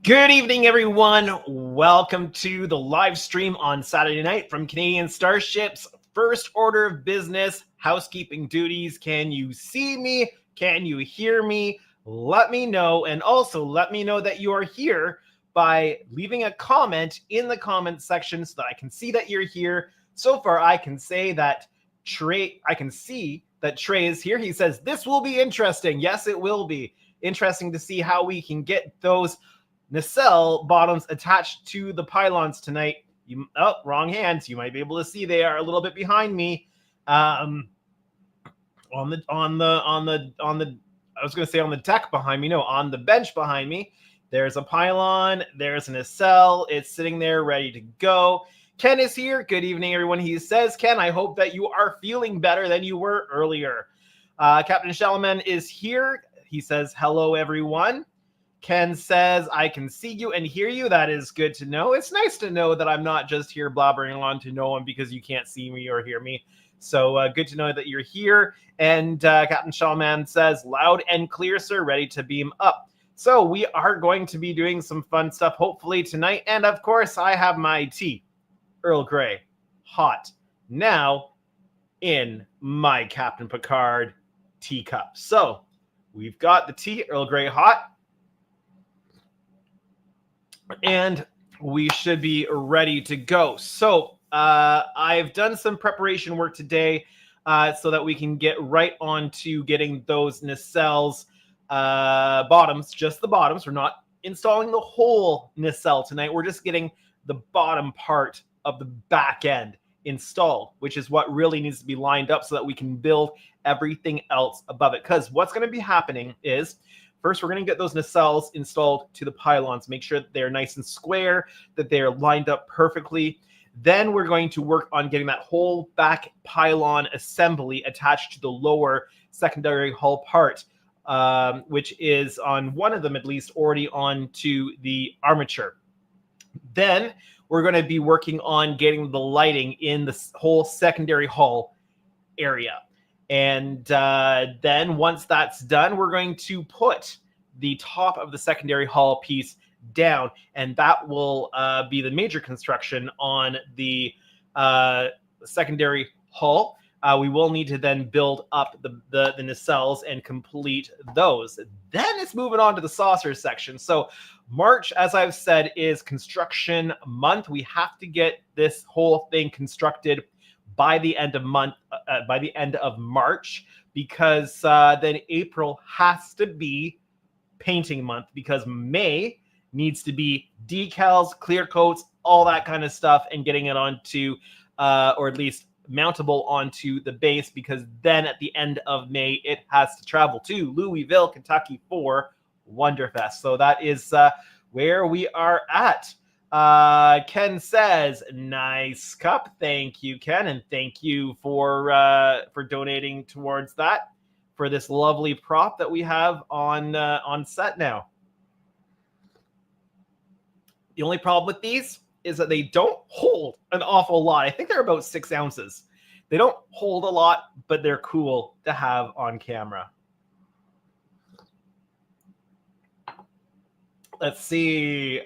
Good evening, everyone. Welcome to the live stream on Saturday night from Canadian Starships. First order of business, housekeeping duties. Can you see me? Can you hear me? Let me know. And also let me know that you are here by leaving a comment in the comment section so that I can see that you're here. So far, I can say that Trey is here. He says, this will be interesting. Yes, it will be interesting to see how we can get those nacelle bottoms attached to the pylons tonight. Wrong hands. You might be able to see they are a little bit behind me. On the I was going to say on the deck behind me. No, on the bench behind me. There's a pylon. There's a nacelle. It's sitting there ready to go. Ken is here. Good evening, everyone. He says, Ken, I hope that you are feeling better than you were earlier. Captain Shalaman is here. He says, hello, everyone. Ken says, I can see you and hear you. That is good to know. It's nice to know that I'm not just here blabbering on to no one because you can't see me or hear me. So good to know that you're here. And Captain Shawman says, loud and clear, sir, ready to beam up. So we are going to be doing some fun stuff, hopefully, tonight. And, of course, I have my tea, Earl Grey, hot, now in my Captain Picard teacup. So we've got the tea, Earl Grey, hot. And we should be ready to go. So I've done some preparation work today so that we can get right on to getting those nacelles bottoms, just the bottoms. We're not installing the whole nacelle tonight. We're just getting the bottom part of the back end installed, which is what really needs to be lined up so that we can build everything else above it. Because what's going to be happening is, first, we're going to get those nacelles installed to the pylons, make sure that they're nice and square, that they're lined up perfectly. Then we're going to work on getting that whole back pylon assembly attached to the lower secondary hull part, which is on one of them, at least, already onto the armature. Then we're going to be working on getting the lighting in the whole secondary hull area. And then once that's done, we're going to put the top of the secondary hull piece down, and that will be the major construction on the secondary hull. We will need to then build up the nacelles and complete those. Then it's moving on to the saucer section. So March, as I've said, is construction month. We have to get this whole thing constructed by the end of March, because then April has to be painting month, because May needs to be decals, clear coats, all that kind of stuff, and getting it onto, or at least mountable onto the base, because then at the end of May it has to travel to Louisville, Kentucky for Wonderfest. So that is where we are at. Ken says, nice cup. Thank you, Ken, and thank you for donating towards that for this lovely prop that we have on set now. The only problem with these is that they don't hold an awful lot. I think they're about 6 ounces. They don't hold a lot, but they're cool to have on camera. Let's see.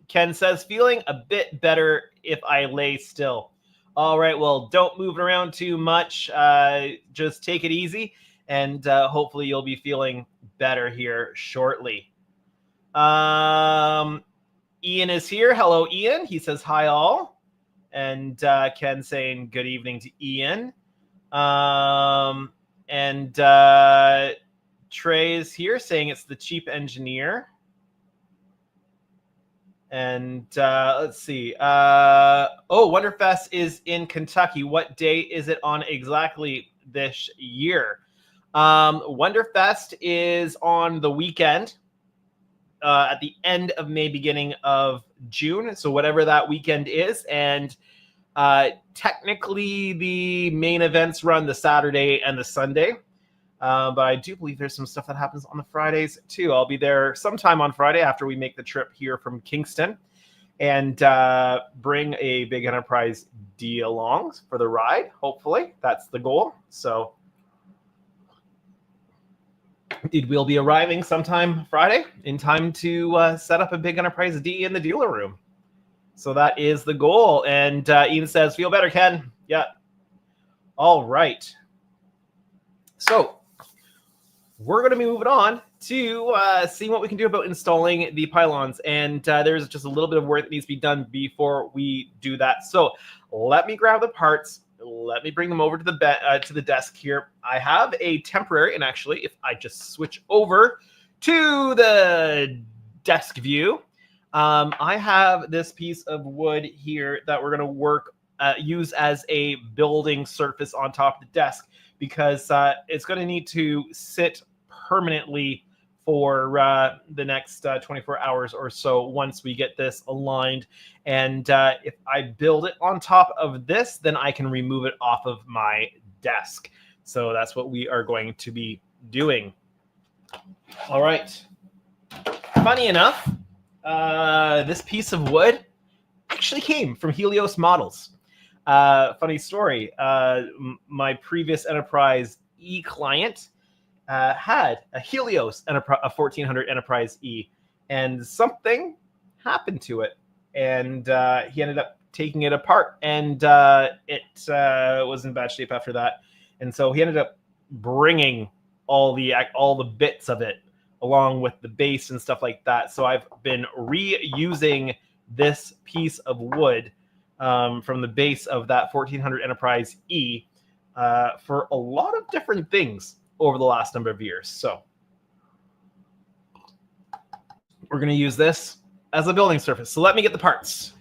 Ken says, feeling a bit better if I lay still. All right, well, don't move around too much. Just take it easy, and hopefully you'll be feeling better here shortly. Ian is here. Hello, Ian. He says, hi, all. And Ken saying good evening to Ian. And Trey is here saying it's the cheap engineer. And let's see. Wonderfest is in Kentucky. What day is it on exactly this year? Wonderfest is on the weekend at the end of May, beginning of June. So whatever that weekend is. And technically the main events run the Saturday and the Sunday. But I do believe there's some stuff that happens on the Fridays, too. I'll be there sometime on Friday after we make the trip here from Kingston, and bring a Big Enterprise D along for the ride, hopefully. That's the goal. So It will be arriving sometime Friday in time to set up a big Enterprise D in the dealer room. So that is the goal. And Ian says, feel better, Ken. Yeah. All right. So we're going to be moving on to see what we can do about installing the pylons. And there's just a little bit of work that needs to be done before we do that. So let me grab the parts. Let me bring them over to the desk here. I have a temporary, and actually, if I just switch over to the desk view, I have this piece of wood here that we're going to use as a building surface on top of the desk, because it's going to need to sit permanently for the next 24 hours or so once we get this aligned. And if I build it on top of this, then I can remove it off of my desk. So that's what we are going to be doing. All right. Funny enough, this piece of wood actually came from Helios Models. Funny story. My previous Enterprise E client had a Helios a 1400 Enterprise E, and something happened to it, and he ended up taking it apart, and it was in bad shape after that, and so he ended up bringing all the bits of it along with the base and stuff like that. So I've been reusing this piece of wood from the base of that 1400 Enterprise E for a lot of different things over the last number of years. So we're going to use this as a building surface. So let me get the parts.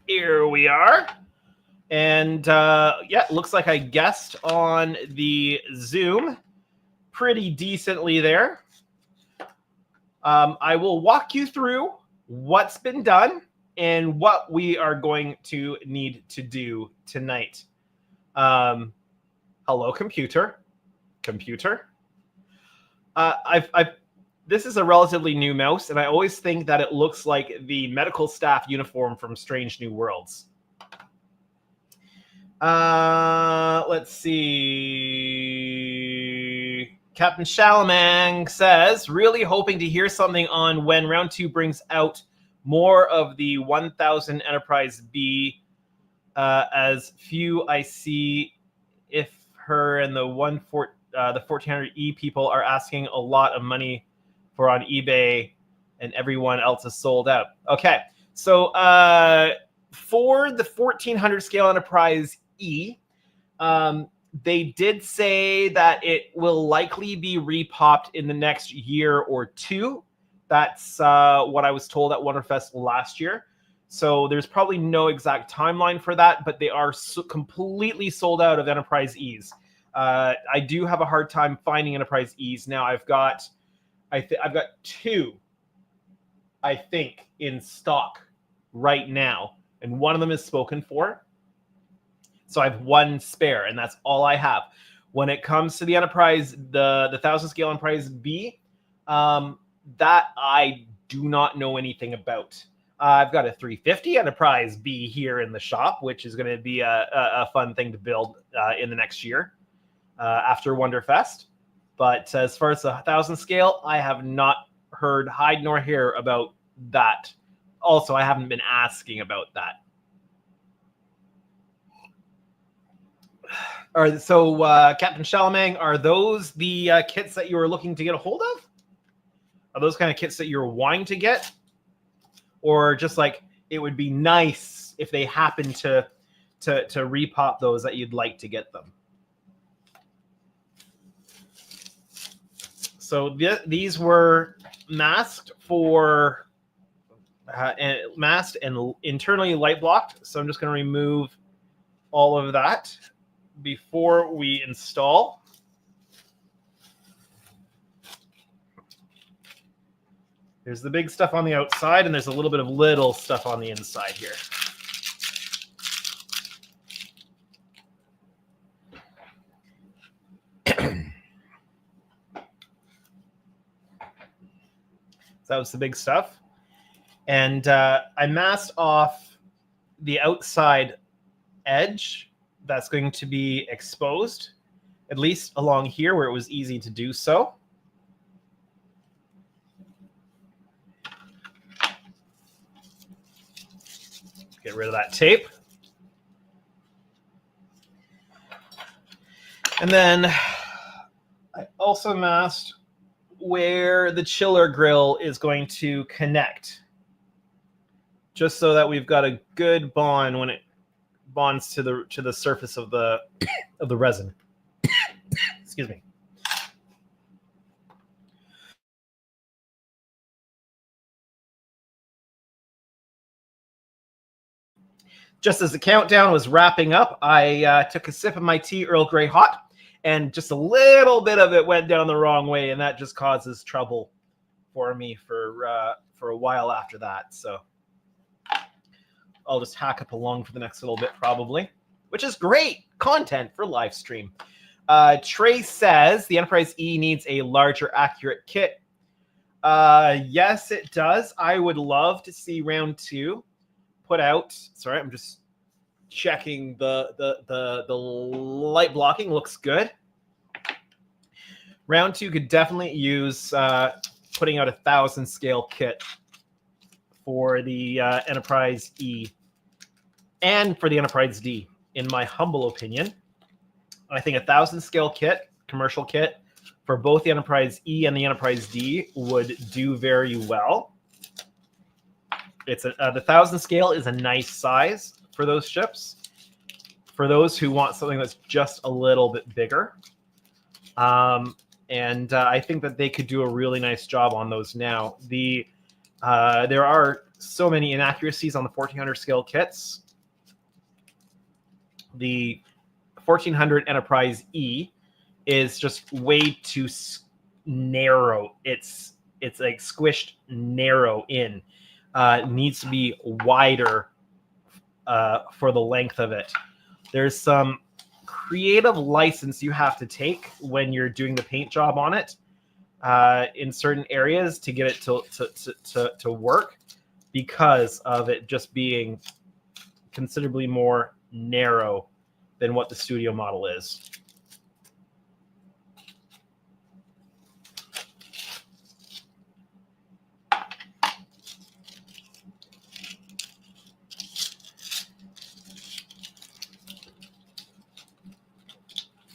Here we are. And yeah, it looks like I guessed on the Zoom pretty decently there. I will walk you through what's been done and what we are going to need to do tonight. Hello, computer. This is a relatively new mouse, and I always think that it looks like the medical staff uniform from Strange New Worlds. Let's see. Captain Shalamang says, really hoping to hear something on when round 2 brings out more of the 1000 Enterprise B, as few I see if her and the 1400E people are asking a lot of money for on eBay, and everyone else is sold out. Okay, so for the 1400 scale Enterprise E, they did say that it will likely be repopped in the next year or two. That's what I was told at Wonderfest last year. So there's probably no exact timeline for that, but they are completely sold out of Enterprise E's. I do have a hard time finding Enterprise E's now. I've got two, I think, in stock right now, and one of them is spoken for. So I have one spare, and that's all I have. When it comes to the Enterprise, the 1000 scale Enterprise B, that I do not know anything about. I've got a 350 Enterprise B here in the shop, which is going to be a fun thing to build in the next year after Wonderfest. But as far as the 1000 scale, I have not heard hide nor hair about that. Also, I haven't been asking about that. All right, so Captain Shalamang, are those the kits that you were looking to get a hold of? Are those kind of kits that you're wanting to get? Or just like, it would be nice if they happen to repop those that you'd like to get them? So these were masked for masked and internally light blocked. So I'm just going to remove all of that before we install. There's the big stuff on the outside, and there's a little bit of little stuff on the inside here. So that was the big stuff. And I masked off the outside edge that's going to be exposed, at least along here where it was easy to do so. Get rid of that tape. And then I also masked where the chiller grill is going to connect, just so that we've got a good bond when it bonds to the surface of the resin. Excuse me. Just as the countdown was wrapping up, I took a sip of my tea, Earl Grey hot, and just a little bit of it went down the wrong way, and that just causes trouble for me for a while after that. So I'll just hack up along for the next little bit probably, which is great content for live stream. Trey says the Enterprise E needs a larger accurate kit. Yes, it does. I would love to see round 2 put out. Sorry, I'm just checking the light blocking. Looks good. Round 2 could definitely use putting out a 1,000 scale kit for the Enterprise E and for the Enterprise D, in my humble opinion. I think a 1,000 scale kit, commercial kit, for both the Enterprise E and the Enterprise D would do very well. It's the 1,000 scale is a nice size for those ships. For those who want something that's just a little bit bigger, and I think that they could do a really nice job on those now. There are so many inaccuracies on the 1,400 scale kits. The 1,400 Enterprise E is just way too narrow. It's like squished narrow in. It needs to be wider for the length of it. There's some creative license you have to take when you're doing the paint job on it in certain areas to get it to work, because of it just being considerably more narrow than what the studio model is.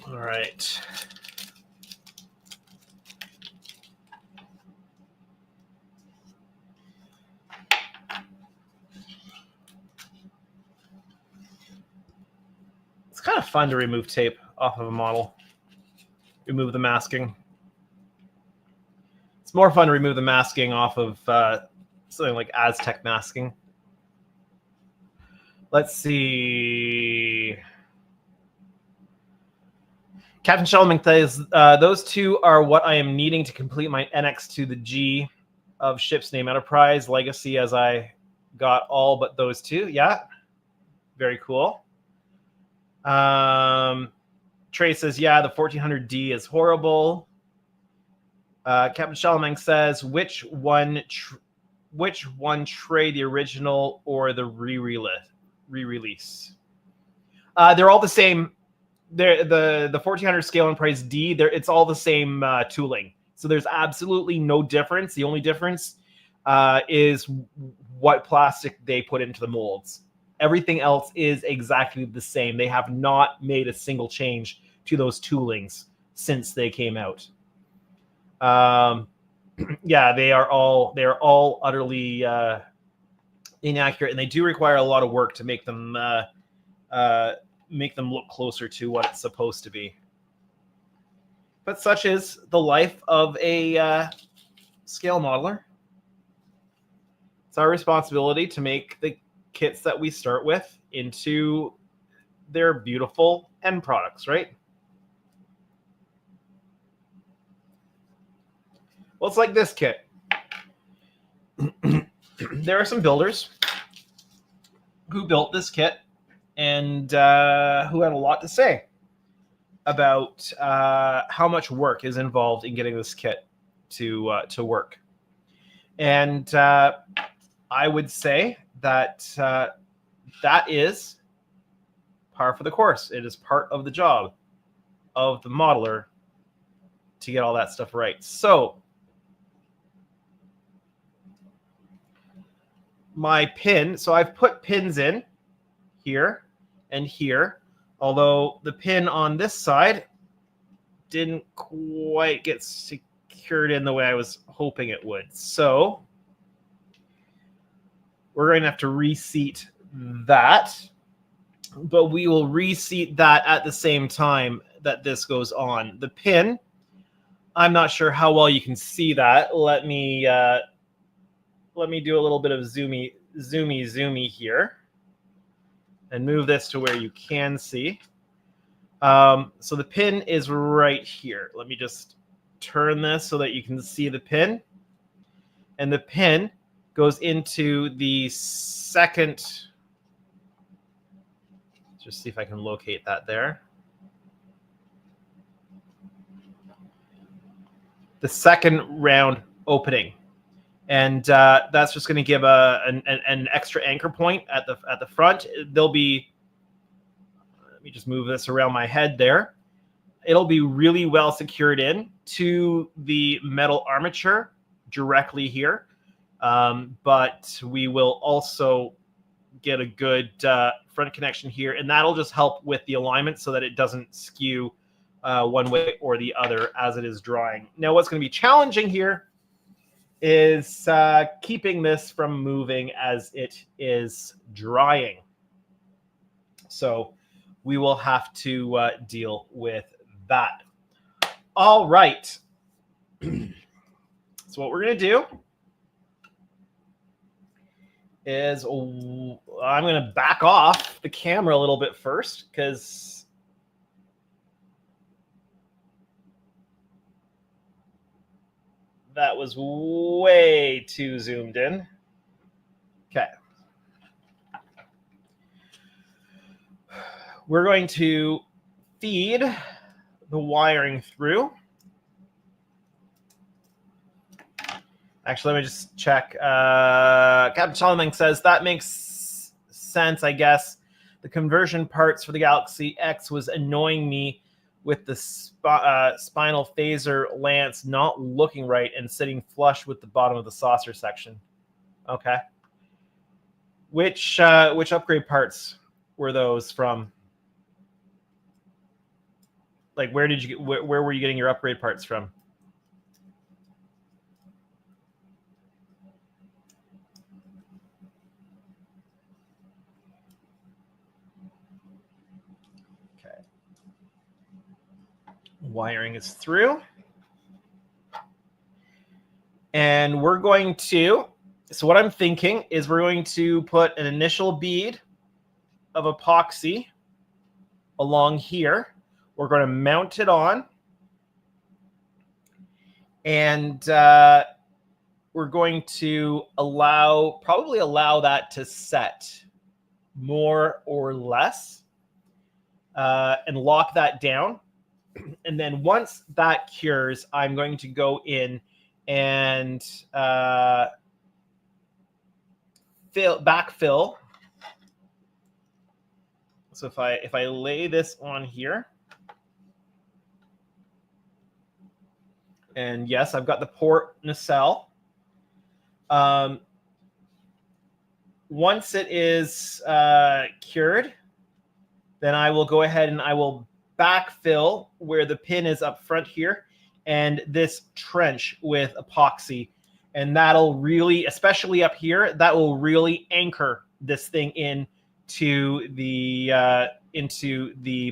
All right. It's kind of fun to remove tape off of a model. Remove the masking. It's more fun to remove the masking off of something like Aztec masking. Let's see. Captain Shellman says, those two are what I am needing to complete my NX to the G of ship's name Enterprise Legacy, as I got all but those two. Yeah, very cool. Trey says, yeah, the 1400D is horrible. Captain Shellman says, which one Trey, the original or the re-release? They're all the same. The 1400 scale Enterprise D, it's all the same tooling. So there's absolutely no difference. The only difference is what plastic they put into the molds. Everything else is exactly the same. They have not made a single change to those toolings since they came out. Yeah, they are all utterly inaccurate, and they do require a lot of work to make them look closer to what it's supposed to be. But such is the life of a scale modeler. It's our responsibility to make the kits that we start with into their beautiful end products, right? Well, it's like this kit. There are some builders who built this kit and who had a lot to say about how much work is involved in getting this kit to work. And I would say that that is par for the course. It is part of the job of the modeler to get all that stuff right. So my pin, so I've put pins in here and here, although the pin on this side didn't quite get secured in the way I was hoping it would. So we're going to have to reseat that, but we will reseat that at the same time that this goes on. The pin, I'm not sure how well you can see that. Let me do a little bit of zoomy here and move this to where you can see. So the pin is right here. Let me just turn this so that you can see the pin. And the pin goes into the second. Just see if I can locate that there. The second round opening. And that's just going to give an extra anchor point at the front. There'll be, let me just move this around my head there. It'll be really well secured in to the metal armature directly here. But we will also get a good front connection here, and that'll just help with the alignment so that it doesn't skew one way or the other as it is drying. Now, what's going to be challenging here is keeping this from moving as it is drying. So we will have to deal with that. All right. So what we're going to do is I'm going to back off the camera a little bit first because that was way too zoomed in. Okay. We're going to feed the wiring through. Actually, let me just check. Captain Solomon says that makes sense, I guess. The conversion parts for the Galaxy X was annoying me with the spinal phaser lance not looking right and sitting flush with the bottom of the saucer section. Okay. Which upgrade parts were those from? Like, where did you get? Where were you getting your upgrade parts from? Wiring is through. And we're going to, so what I'm thinking is we're going to put an initial bead of epoxy along here. We're going to mount it on. And we're going to probably allow that to set more or less and lock that down. And then once that cures, I'm going to go in and backfill. So if I lay this on here, and yes, I've got the port nacelle. Once it is cured, then I will go ahead and I will backfill where the pin is up front here and this trench with epoxy. And that'll really, especially up here, that will really anchor this thing into the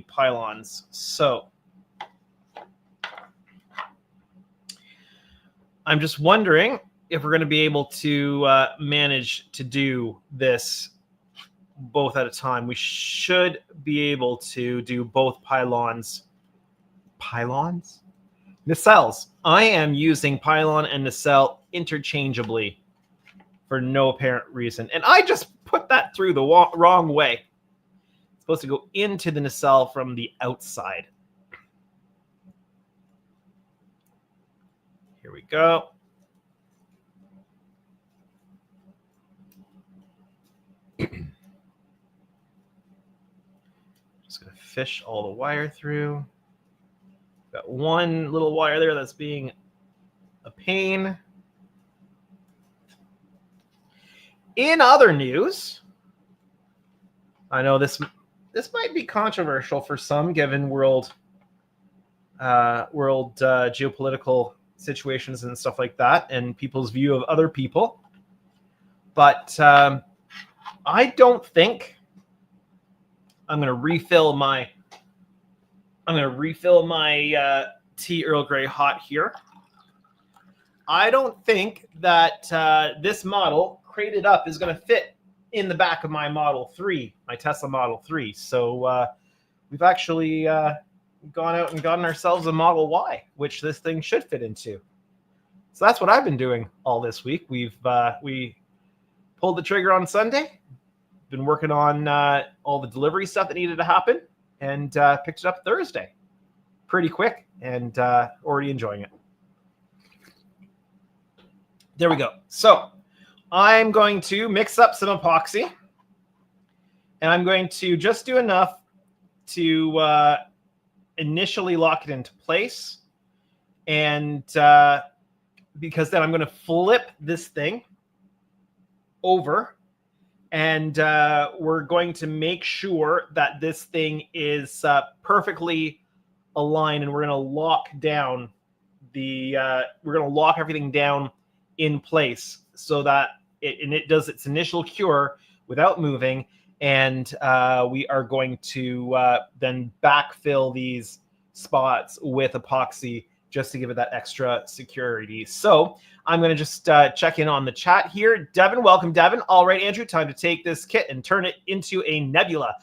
pylons. So I'm just wondering if we're going to be able to manage to do this both at a time. We should be able to do both pylons. Pylons? Nacelles. I am using pylon and nacelle interchangeably for no apparent reason. And I just put that through the wrong way. It's supposed to go into the nacelle from the outside. Here we go. fish all the wire through. Got one little wire there that's being a pain. In other news, I know this might be controversial for some, given world geopolitical situations and stuff like that, and people's view of other people. But I don't think I'm going to refill my tea Earl Grey hot here. I don't think that this model crated up is going to fit in the back of my Model 3, my Tesla Model 3. So we've actually gone out and gotten ourselves a Model Y, which this thing should fit into. So that's what I've been doing all this week. We pulled the trigger on Sunday, been working on all the delivery stuff that needed to happen, and picked it up Thursday. Pretty quick, and already enjoying it. There we go. So I'm going to mix up some epoxy, and I'm going to just do enough to initially lock it into place, and because then I'm going to flip this thing over, and we're going to make sure that this thing is perfectly aligned, and we're going to lock down everything down in place so that it does its initial cure without moving, and we are going to then backfill these spots with epoxy just to give it that extra security. So I'm going to just check in on the chat here. Devin, welcome, Devin. All right, Andrew, time to take this kit and turn it into a nebula.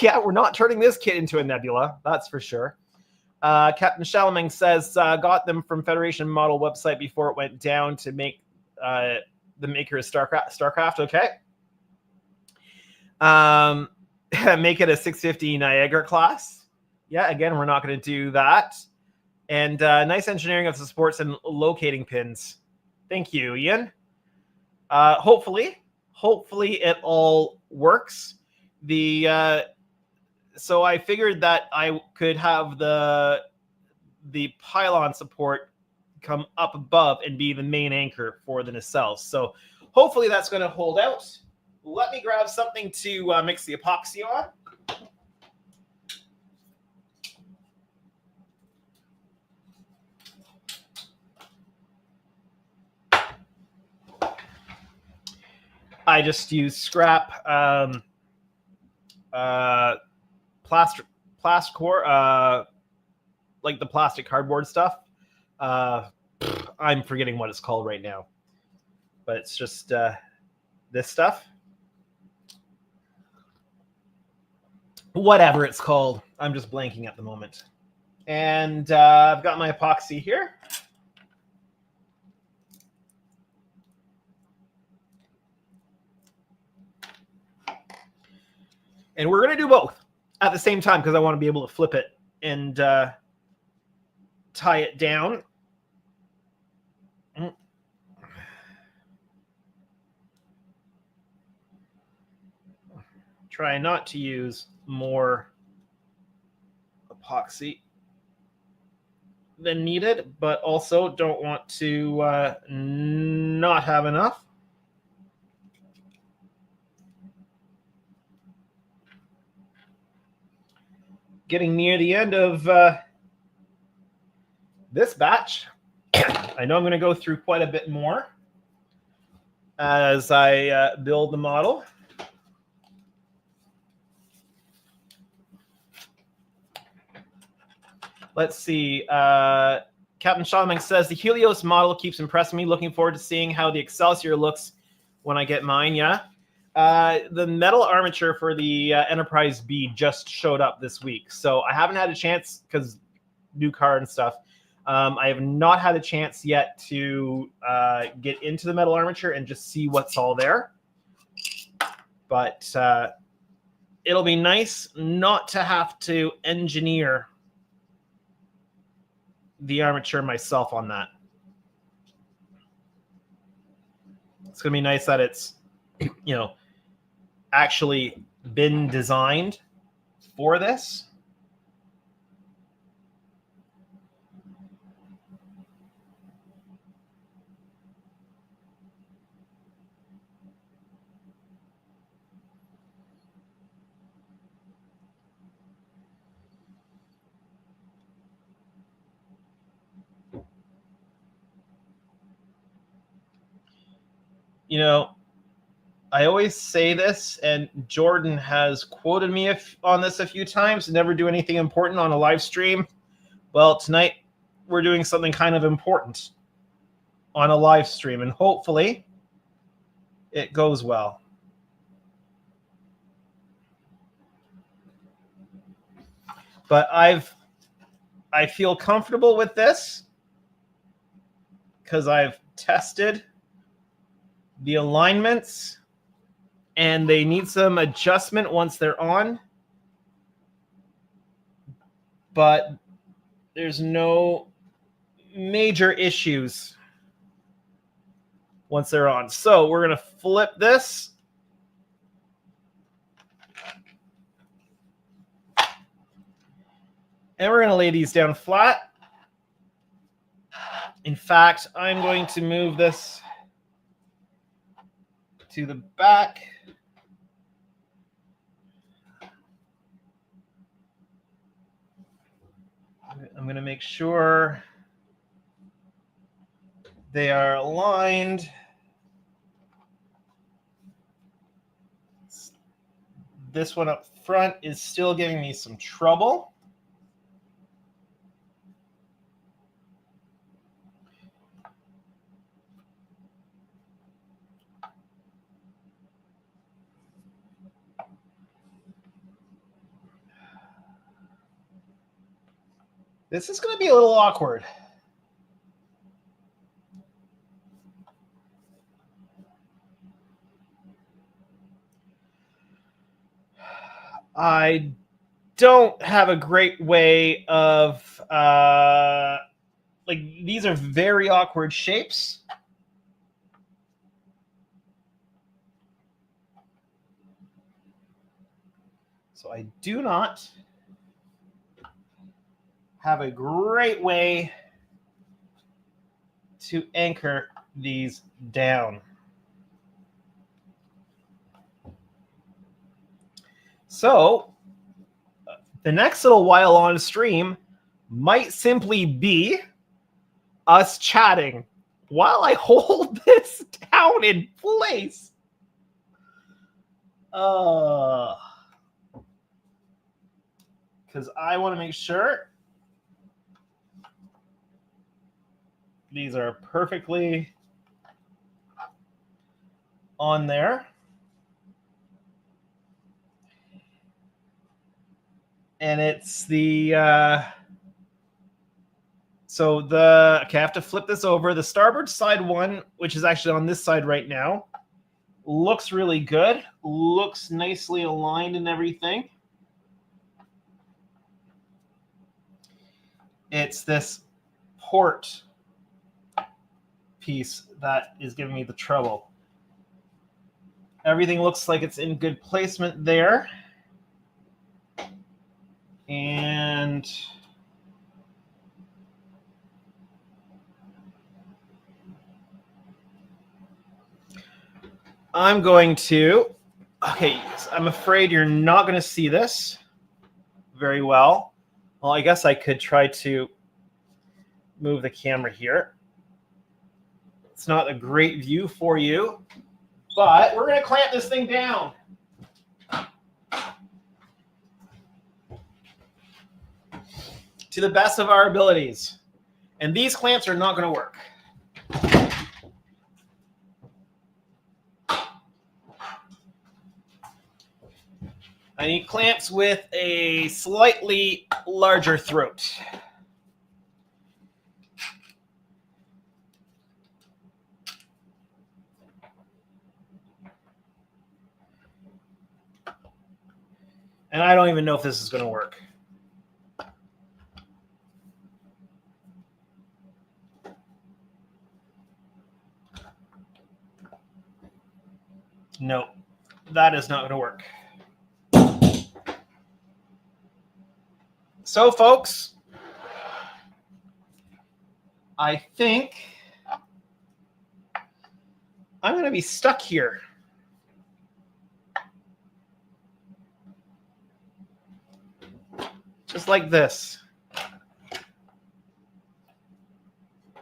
Yeah, we're not turning this kit into a nebula, that's for sure. Captain Shalamang says, got them from Federation model website before it went down to make the maker of StarCraft. Okay. Make it a 650 Niagara class. Yeah, again, we're not going to do that. And nice engineering of the supports and locating pins. Thank you, Ian. Hopefully it all works. So I figured that I could have the pylon support come up above and be the main anchor for the nacelle. So hopefully that's going to hold out. Let me grab something to mix the epoxy on. I just use scrap plasticor, like the plastic cardboard stuff. I'm forgetting what it's called right now, but it's just this stuff. Whatever it's called. I'm just blanking at the moment. And I've got my epoxy here. And we're going to do both at the same time because I want to be able to flip it and tie it down. Try not to use more epoxy than needed, but also don't want to not have enough. Getting near the end of this batch. I know I'm going to go through quite a bit more as I build the model. Let's see. Captain Shalamang says, the Helios model keeps impressing me. Looking forward to seeing how the Excelsior looks when I get mine. Yeah. The metal armature for the Enterprise B just showed up this week. So I haven't had a chance because new car and stuff. I have not had a chance yet to get into the metal armature and just see what's all there. But it'll be nice not to have to engineer the armature myself on that. It's going to be nice that it's, actually been designed for this. You know, I always say this, and Jordan has quoted me on this a few times, never do anything important on a live stream. Well, tonight we're doing something kind of important on a live stream, and hopefully it goes well. But I feel comfortable with this because I've tested the alignments, and they need some adjustment once they're on, but there's no major issues once they're on. So we're going to flip this. And we're going to lay these down flat. In fact, I'm going to move this to the back. I'm going to make sure they are aligned. This one up front is still giving me some trouble. This is going to be a little awkward. I don't have a great way of, like, these are very awkward shapes. So I do not have a great way to anchor these down. So the next little while on stream might simply be us chatting while I hold this down in place. Because I want to make sure these are perfectly on there. And it's the, okay, I have to flip this over. The starboard side one, which is actually on this side right now, looks really good. Looks nicely aligned and everything. It's this port piece that is giving me the trouble. Everything looks like it's in good placement there. And I'm going to, okay, I'm afraid you're not going to see this very well. Well, I guess I could try to move the camera here. It's not a great view for you, but we're going to clamp this thing down. To the best of our abilities. And these clamps are not going to work. I need clamps with a slightly larger throat. And I don't even know if this is going to work. No, that is not going to work. So, folks, I think I'm going to be stuck here. Just like this.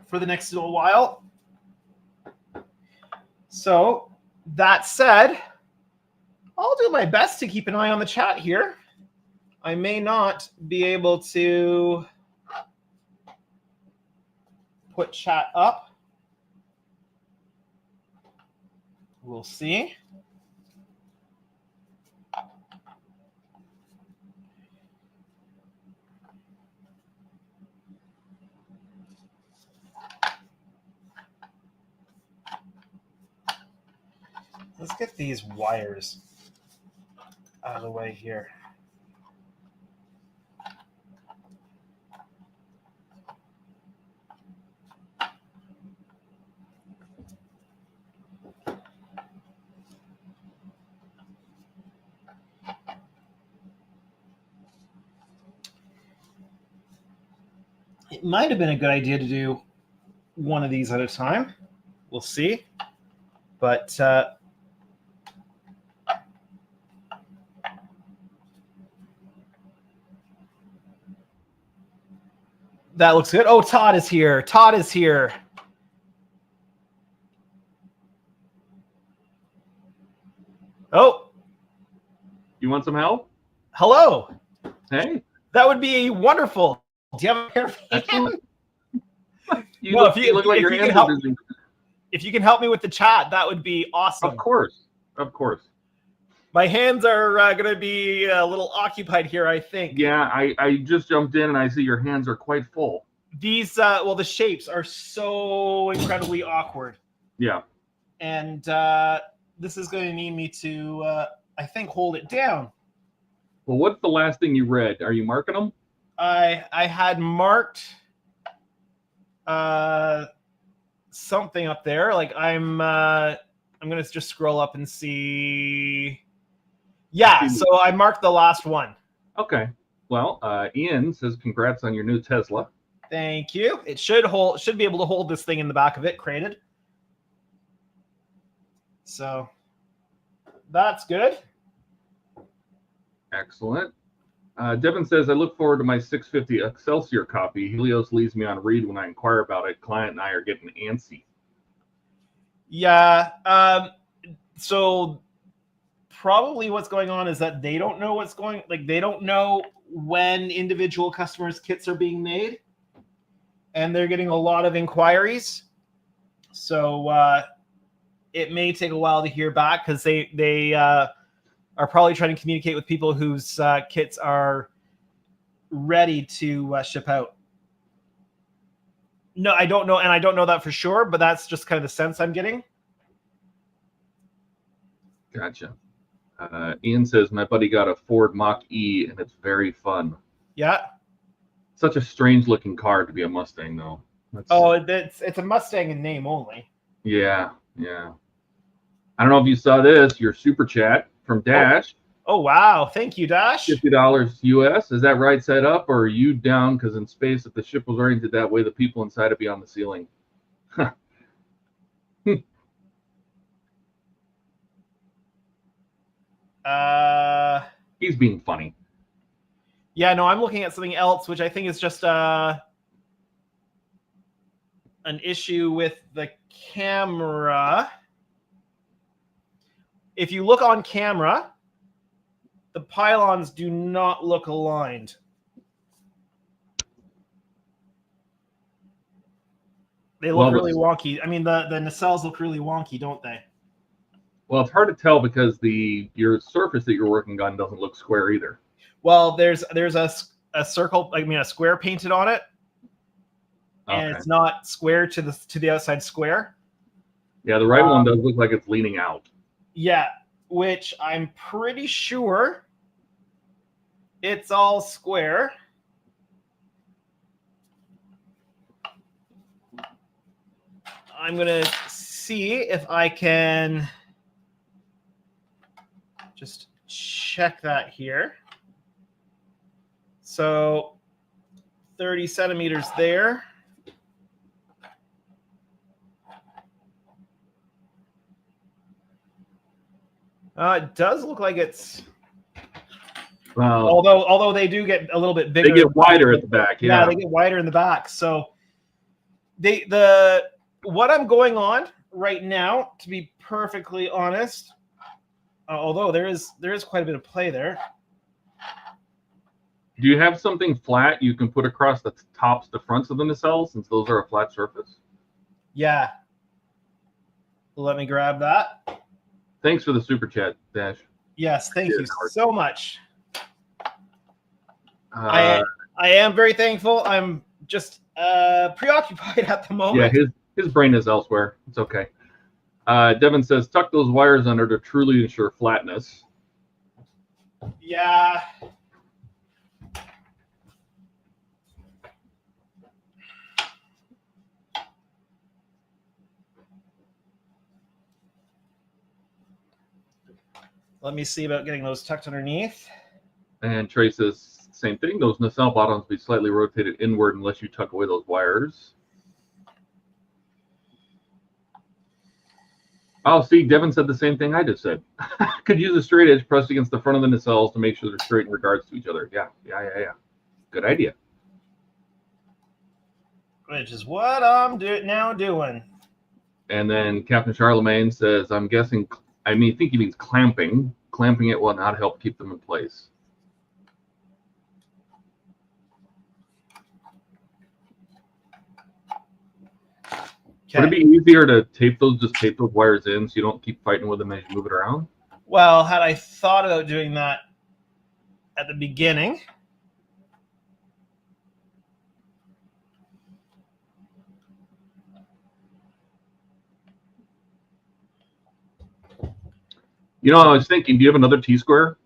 For the next little while. So, that said, I'll do my best to keep an eye on the chat here. I may not be able to put chat up. We'll see. Let's get these wires out of the way here. It might have been a good idea to do one of these at a time. We'll see. But that looks good. Oh, Todd is here. Todd is here. Oh. You want some help? Hello. Hey. That would be wonderful. Do you have a pair of hands? You look like your hands are busy. If you can help me with the chat, that would be awesome. Of course. Of course. My hands are going to be a little occupied here, I think. Yeah, I just jumped in and I see your hands are quite full. These, well, the shapes are so incredibly awkward. Yeah. And this is going to need me to, I think, hold it down. Well, what's the last thing you read? Are you marking them? I had marked something up there. Like I'm going to just scroll up and see. Yeah, so I marked the last one. Okay. Well, Ian says congrats on your new Tesla. Thank you. It should be able to hold this thing in the back of it, crated. So that's good. Excellent. Devin says, I look forward to my 650 Excelsior copy. Helios leaves me on read when I inquire about it. Client and I are getting antsy. Yeah. So probably what's going on is that they don't know they don't know when individual customers' kits are being made. And they're getting a lot of inquiries. So it may take a while to hear back because they are probably trying to communicate with people whose kits are ready to ship out. No, I don't know, and I don't know that for sure, but that's just kind of the sense I'm getting. Gotcha. Ian says, my buddy got a Ford Mach-E, and it's very fun. Yeah. Such a strange-looking car to be a Mustang, though. It's a Mustang in name only. Yeah, yeah. I don't know if you saw this, your super chat from Dash. Oh wow. Thank you, Dash. $50 US. Is that right side up, or are you down? Because in space, if the ship was oriented that way, the people inside would be on the ceiling. He's being funny. Yeah, no, I'm looking at something else, which I think is just an issue with the camera. If you look on camera, the pylons do not look aligned. They look really wonky. I mean, the nacelles look really wonky, don't they? Well, it's hard to tell because your surface that you're working on doesn't look square either. Well, there's a circle, a square painted on it, and it's not square to the outside square. Yeah, the right one does look like it's leaning out. Yeah, which I'm pretty sure it's all square. I'm gonna see if I can just check that here. So 30 centimeters there. It does look like it's, although they do get a little bit bigger. They get wider at the back. Yeah, they get wider in the back. So what I'm going on right now, to be perfectly honest, although there is quite a bit of play there. Do you have something flat you can put across the tops, the fronts of the nacelles, since those are a flat surface? Yeah. Let me grab that. Thanks for the super chat, Dash. Yes, thank you so much. Uh, I am very thankful. I'm just preoccupied at the moment. Yeah, his brain is elsewhere. It's okay. Devin says, tuck those wires under to truly ensure flatness. Yeah. Let me see about getting those tucked underneath. And Trey says, same thing. Those nacelle bottoms be slightly rotated inward unless you tuck away those wires. Oh, see, Devin said the same thing I just said. Could use a straight edge pressed against the front of the nacelles to make sure they're straight in regards to each other. Yeah. Good idea. Which is what I'm now doing. And then Captain Charlemagne says, I think he means clamping. Clamping it will not help keep them in place. Okay. Would it be easier to tape those wires in so you don't keep fighting with them as you move it around? Well, had I thought about doing that at the beginning, I was thinking, do you have another T-square?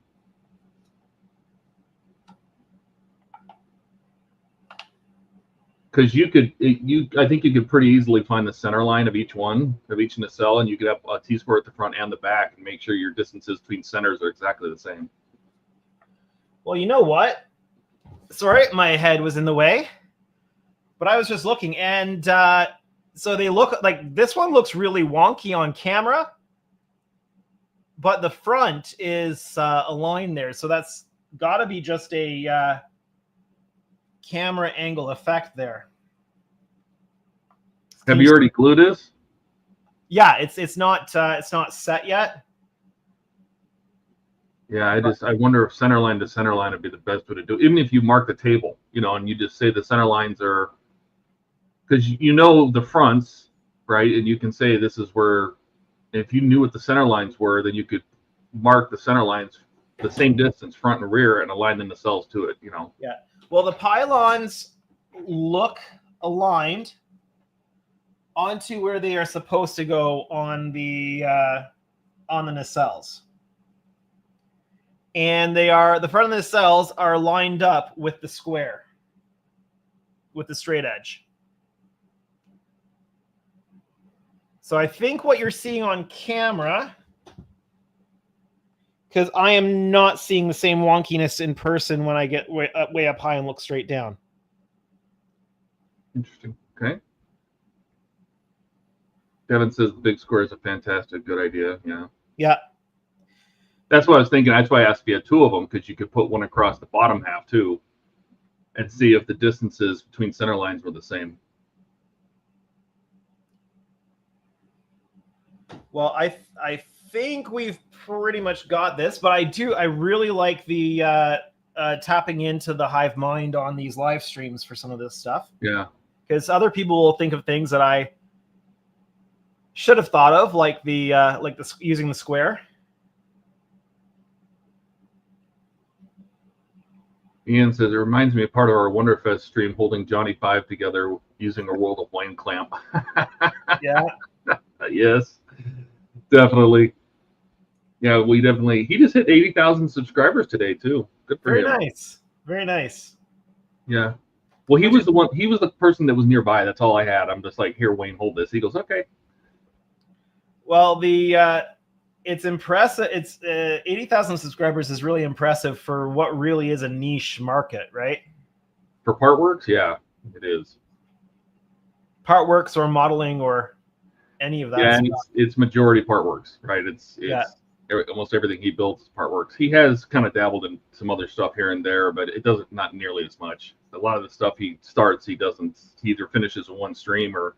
Because I think you could pretty easily find the center line of each nacelle, and you could have a T-square at the front and the back, and make sure your distances between centers are exactly the same. Well, you know what? Sorry, my head was in the way, but I was just looking, and so they look like this one looks really wonky on camera, but the front is aligned there, so that's got to be just a camera angle effect there. Have you already glued this? Yeah, it's not set yet. Yeah, I wonder if center line to center line would be the best way to do it. Even if you mark the table, and you just say the center lines are, because the fronts, right? And you can say this is where, if you knew what the center lines were, then you could mark the center lines the same distance front and rear and align the nacelles to it, Yeah. Well, the pylons look aligned onto where they are supposed to go on the nacelles. And the front of the nacelles are lined up with the square, with the straight edge. So I think what you're seeing on camera, because I am not seeing the same wonkiness in person when I get way up high and look straight down. Interesting. Okay. Devin says the big square is a fantastic, good idea. Yeah. Yeah. That's what I was thinking. That's why I asked if you had two of them, because you could put one across the bottom half too, and see if the distances between center lines were the same. Well, I think we've pretty much got this, but I really like the tapping into the hive mind on these live streams for some of this stuff. Yeah. Because other people will think of things that I should have thought of, like using the square. Ian says, it reminds me of part of our Wonderfest stream holding Johnny 5 together using a World of Wayne clamp. Yeah. Yes, definitely. Yeah, he just hit 80,000 subscribers today too. Good for him. Very nice. Very nice. Yeah. Well, he was the person that was nearby. That's all I had. I'm just like, here, Wayne, hold this. He goes, okay. Well, it's impressive. It's 80,000 subscribers is really impressive for what really is a niche market, right? For part works, yeah, it is. Part works or modeling or any of that Yeah, stuff. and it's majority part works, right? It's almost everything he builds is part works. He has kind of dabbled in some other stuff here and there, but it doesn't not nearly as much. A lot of the stuff he starts, he doesn't. He either finishes in one stream or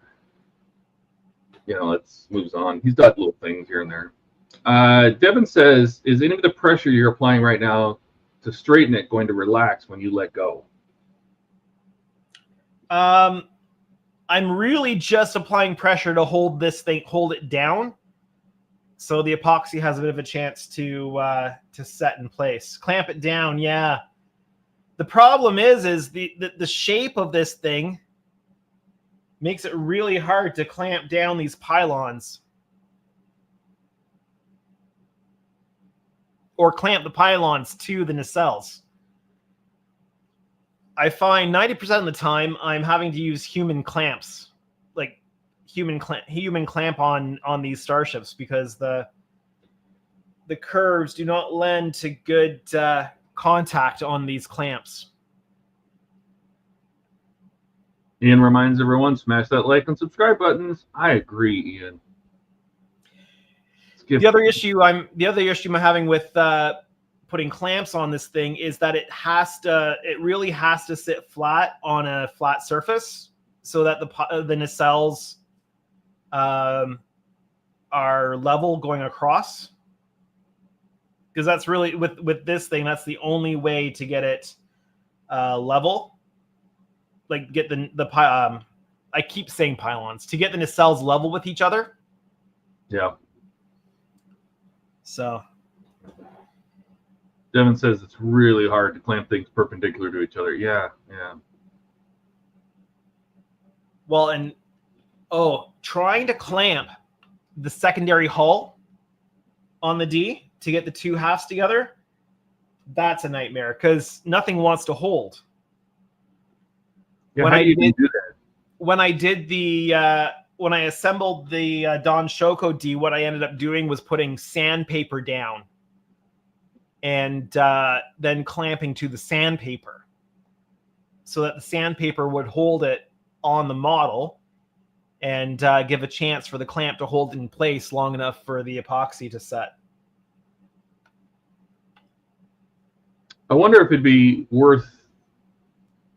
it moves on. He's got little things here and there. Devin says, "Is any of the pressure you're applying right now to straighten it going to relax when you let go?" I'm really just applying pressure to hold it down, so the epoxy has a bit of a chance to set in place. Clamp it down, yeah. The problem is the shape of this thing makes it really hard to clamp down these pylons. Or clamp the pylons to the nacelles. I find 90% of the time I'm having to use human clamps, like human clamp on these Starships, because the curves do not lend to good contact on these clamps. Ian reminds everyone, smash that like and subscribe buttons. I agree, Ian. The other issue I'm having with putting clamps on this thing is that it really has to sit flat on a flat surface so that the nacelles are level going across. Because that's really with this thing, that's the only way to get it level. Like get I keep saying pylons, to get the nacelles level with each other. Yeah. So Devin says it's really hard to clamp things perpendicular to each other. Yeah. Well, and trying to clamp the secondary hull on the D to get the two halves together, that's a nightmare because nothing wants to hold. Yeah, how do you even do that? When I assembled the Don Shoko D, what I ended up doing was putting sandpaper down and then clamping to the sandpaper so that the sandpaper would hold it on the model and give a chance for the clamp to hold in place long enough for the epoxy to set. I wonder if it'd be worth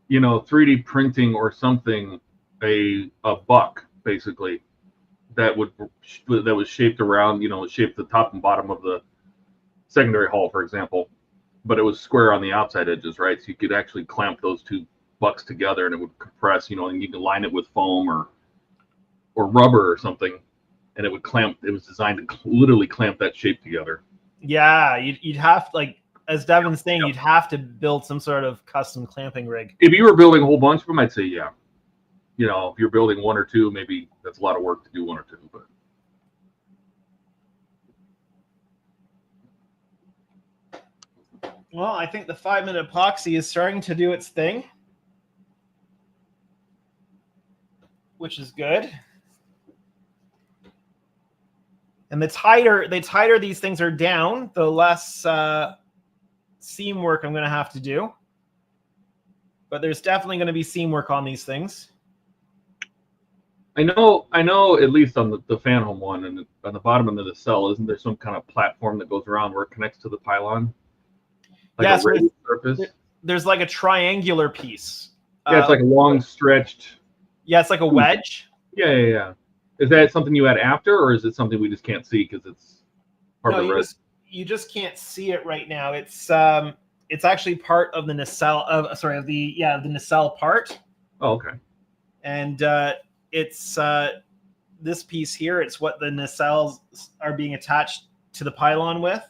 3D printing or something, a buck basically that was shaped around, shaped the top and bottom of the secondary hull, for example, but it was square on the outside edges, right? So you could actually clamp those two bucks together and it would compress, and you could line it with foam or rubber or something, and it would clamp. It was designed to literally clamp that shape together. Yeah, you'd have, like, as Devin's saying, you'd have to build some sort of custom clamping rig. If you were building a whole bunch of them, I'd say yeah. If you're building one or two, maybe that's a lot of work to do one or two. But well, I think the 5-minute epoxy is starting to do its thing, which is good. And the tighter these things are down, the less seam work I'm going to have to do. But there's definitely going to be seam work on these things. I know. At least on the fan home one, and on the bottom of the nacelle, isn't there some kind of platform that goes around where it connects to the pylon? Like yes, a raised surface. There's like a triangular piece. Yeah, it's like a long stretched. Yeah, it's like a wedge. Yeah. Is that something you add after, or is it something we just can't see because it's part of the res? You just can't see it right now. It's actually part of the nacelle the nacelle part. Oh, okay. And it's this piece here. It's what the nacelles are being attached to the pylon with.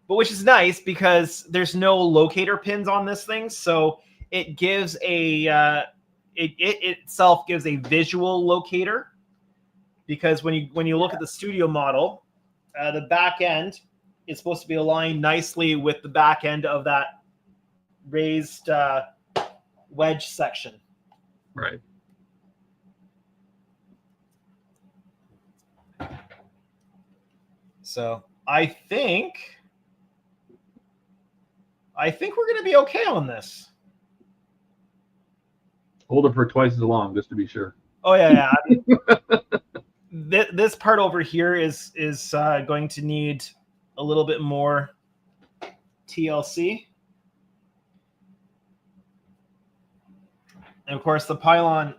But which is nice because there's no locator pins on this thing, so it gives it itself gives a visual locator. Because when you look at the studio model, the back end is supposed to be aligned nicely with the back end of that raised wedge section. Right. So I think we're going to be okay on this. Hold it for twice as long, just to be sure. Oh yeah. I mean, this part over here is going to need a little bit more TLC. And of course, the pylon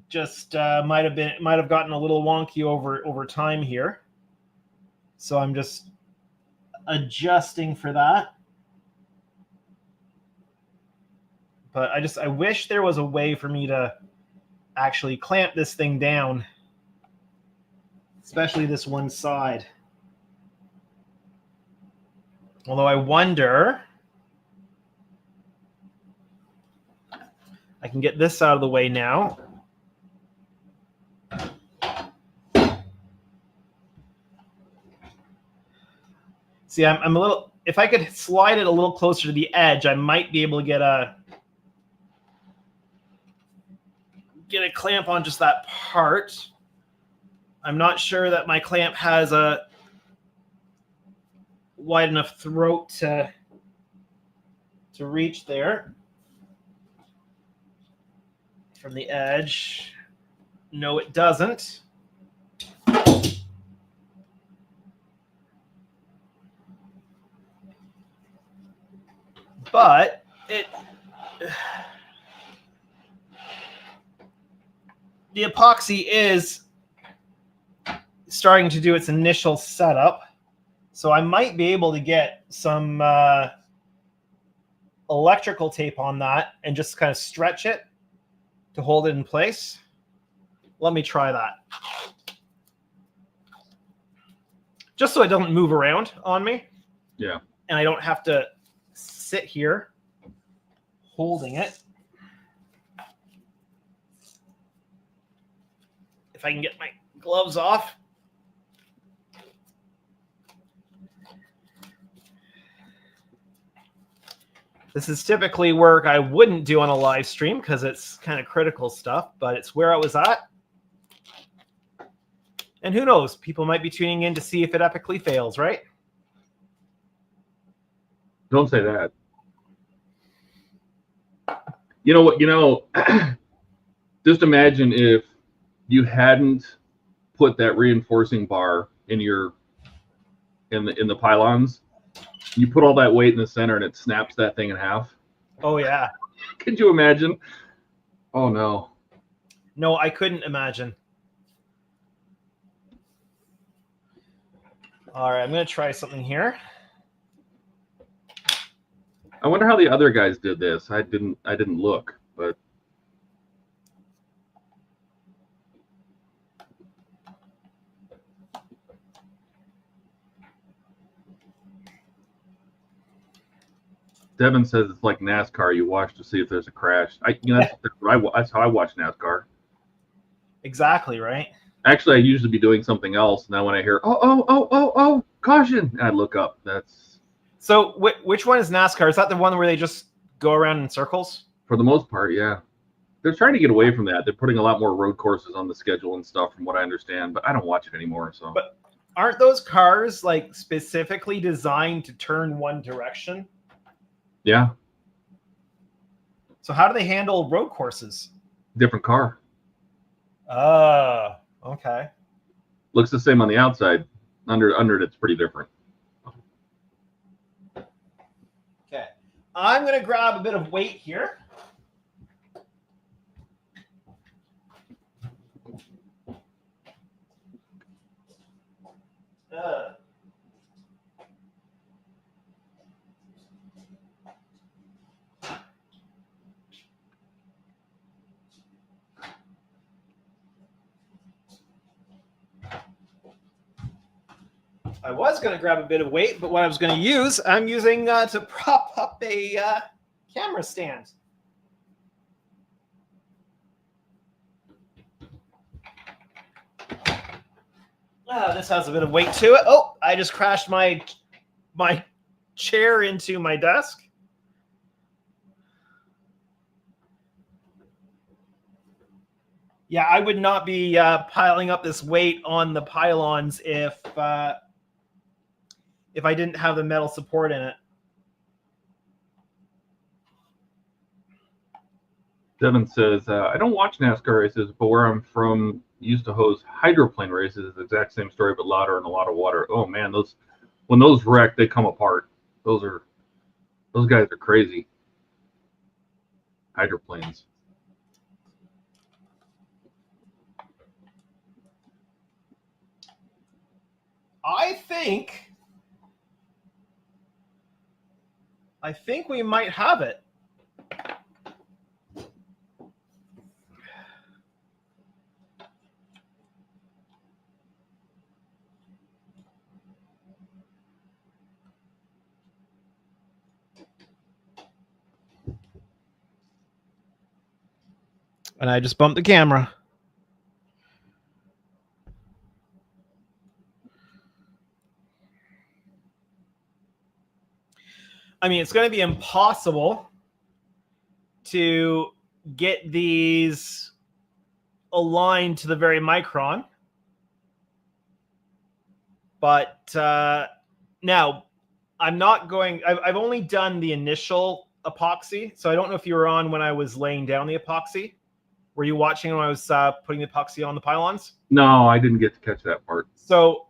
just might have gotten a little wonky over time here. So I'm just adjusting for that. But I wish there was a way for me to actually clamp this thing down, especially this one side. Although I wonder, I can get this out of the way now. See, I'm a little, if I could slide it a little closer to the edge, I might be able to get a clamp on just that part. I'm not sure that my clamp has a wide enough throat to reach there from the edge. No, it doesn't. But the epoxy is starting to do its initial setup. So I might be able to get some electrical tape on that and just kind of stretch it to hold it in place. Let me try that. Just so it doesn't move around on me. Yeah. And I don't have to sit here holding it. If I can get my gloves off. This is typically work I wouldn't do on a live stream because it's kind of critical stuff, but it's where I was at. And who knows, people might be tuning in to see if it epically fails, right? Don't say that. You know what? Just imagine if you hadn't put that reinforcing bar in the pylons. You put all that weight in the center and it snaps that thing in half. Oh yeah. Could you imagine? Oh no. No, I couldn't imagine. All right, I'm going to try something here. I wonder how the other guys did this. I didn't look, but Devin says it's like NASCAR. You watch to see if there's a crash. That's how I watch NASCAR. Exactly, right? Actually, I usually be doing something else. Now when I hear, oh, caution, and I look up. That's So which one is NASCAR? Is that the one where they just go around in circles? For the most part, yeah. They're trying to get away from that. They're putting a lot more road courses on the schedule and stuff, from what I understand. But I don't watch it anymore. So, but aren't those cars like specifically designed to turn one direction? Yeah. So how do they handle road courses? Different car. Okay. Looks the same on the outside. Under it, it's pretty different. Okay. I'm going to grab a bit of weight here. I was going to grab a bit of weight, but what I was going to use, I'm using to prop up a camera stand. This has a bit of weight to it. Oh, I just crashed my chair into my desk. Yeah, I would not be piling up this weight on the pylons if I didn't have the metal support in it. Devin says, I don't watch NASCAR races, but where I'm from, used to host hydroplane races. The exact same story, but louder and a lot of water. Oh man, when those wreck, they come apart. Those guys are crazy. Hydroplanes. I think we might have it. And I just bumped the camera. I mean, it's going to be impossible to get these aligned to the very micron. But now I'm not going, I've only done the initial epoxy. So I don't know if you were on when I was laying down the epoxy. Were you watching when I was putting the epoxy on the pylons? No, I didn't get to catch that part. So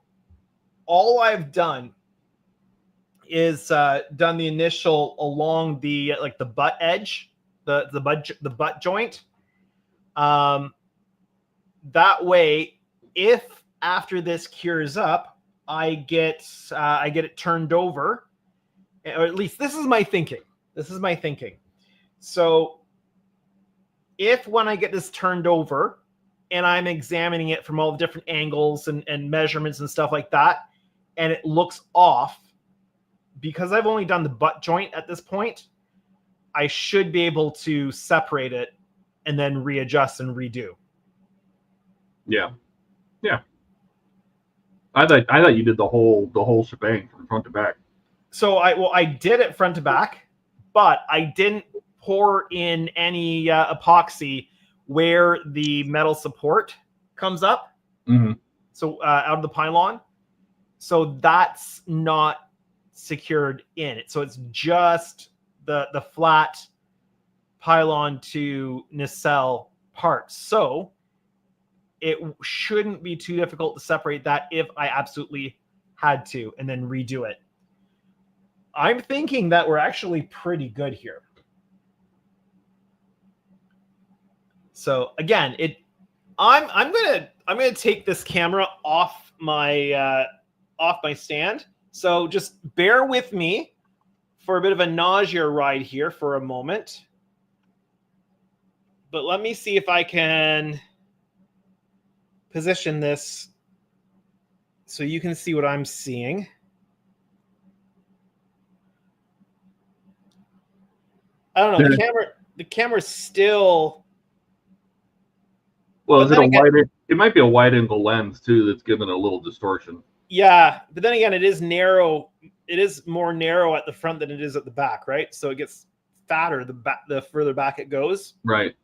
all I've done is done the initial along the like the butt edge, the butt joint. That way, if after this cures up, I get it turned over, or at least this is my thinking. So if when I get this turned over and I'm examining it from all the different angles and measurements and stuff like that, and it looks off, because I've only done the butt joint at this point, I should be able to separate it and then readjust and redo. Yeah. I thought you did the whole shebang from front to back. So I did it front to back, but I didn't pour in any epoxy where the metal support comes up. Mm-hmm. So out of the pylon. So that's not secured in it. So it's just the flat pylon to nacelle parts. So it shouldn't be too difficult to separate that if I absolutely had to and then redo it. I'm thinking that we're actually pretty good here. So again, I'm gonna take this camera off my stand. So just bear with me for a bit of a nausea ride here for a moment. But let me see if I can position this so you can see what I'm seeing. I don't know. The camera's still. Well, it might be a wide angle lens too that's giving a little distortion. Yeah, but then again, it is narrow. It is more narrow at the front than it is at the back, right? So it gets fatter the further back it goes. Right.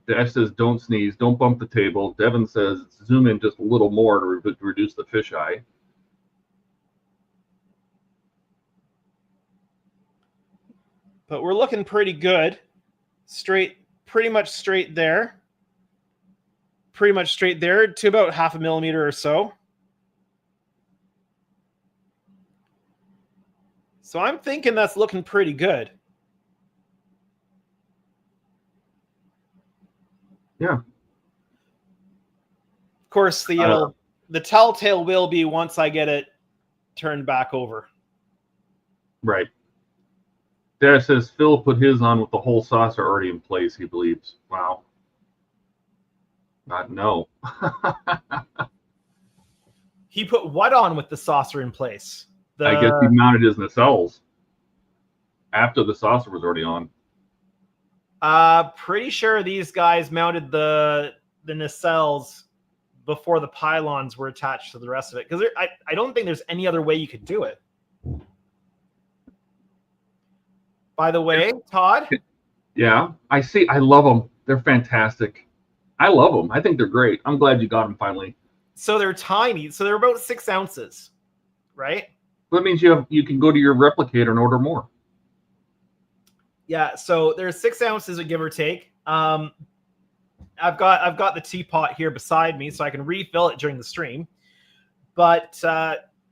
Dash says, don't sneeze, don't bump the table. Devin says, zoom in just a little more to reduce the fisheye. But we're looking pretty good. Pretty much straight there. Pretty much straight there to about 0.5 millimeter or so. So I'm thinking that's looking pretty good. Yeah. Of course, the telltale will be once I get it turned back over. Right. Dash says Phil put his on with the whole saucer already in place, he believes. Wow. No. He put what on with the saucer in place? I guess he mounted his nacelles after the saucer was already on. Pretty sure these guys mounted the nacelles before the pylons were attached to the rest of it. Because I don't think there's any other way you could do it. By the way, Todd? Yeah, I see. I love them. They're fantastic. I love them. I think they're great. I'm glad you got them finally. So they're tiny. So they're about 6 ounces, right? That means you can go to your replicator and order more. Yeah, so there's 6 ounces of give or take. I've got the teapot here beside me, so I can refill it during the stream. But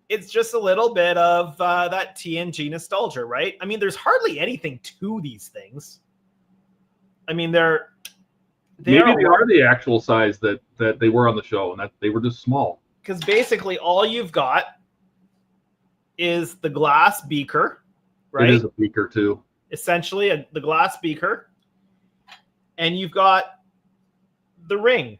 it's just a little bit of that TNG nostalgia, right? I mean, there's hardly anything to these things. I mean, they Maybe they are the actual size that they were on the show, and that they were just small. Because basically all you've got is the glass beaker, right? It is a beaker too. Essentially, the glass beaker, and you've got the ring.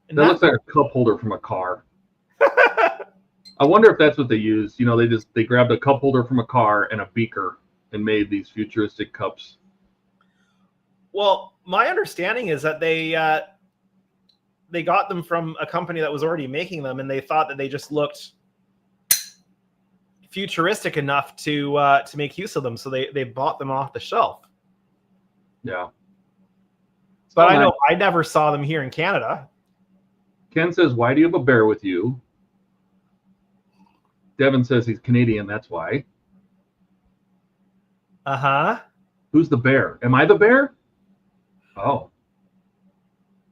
And that looks like a cup holder from a car. I wonder if that's what they used. You know, they grabbed a cup holder from a car and a beaker and made these futuristic cups. Well, my understanding is that they got them from a company that was already making them, and they thought that they just looked futuristic enough to make use of them, so they bought them off the shelf. Yeah. But I know I never saw them here in Canada. Ken says, "Why do you have a bear with you?" Devin says he's Canadian, that's why. Uh-huh. Who's the bear? Am I the bear? Oh.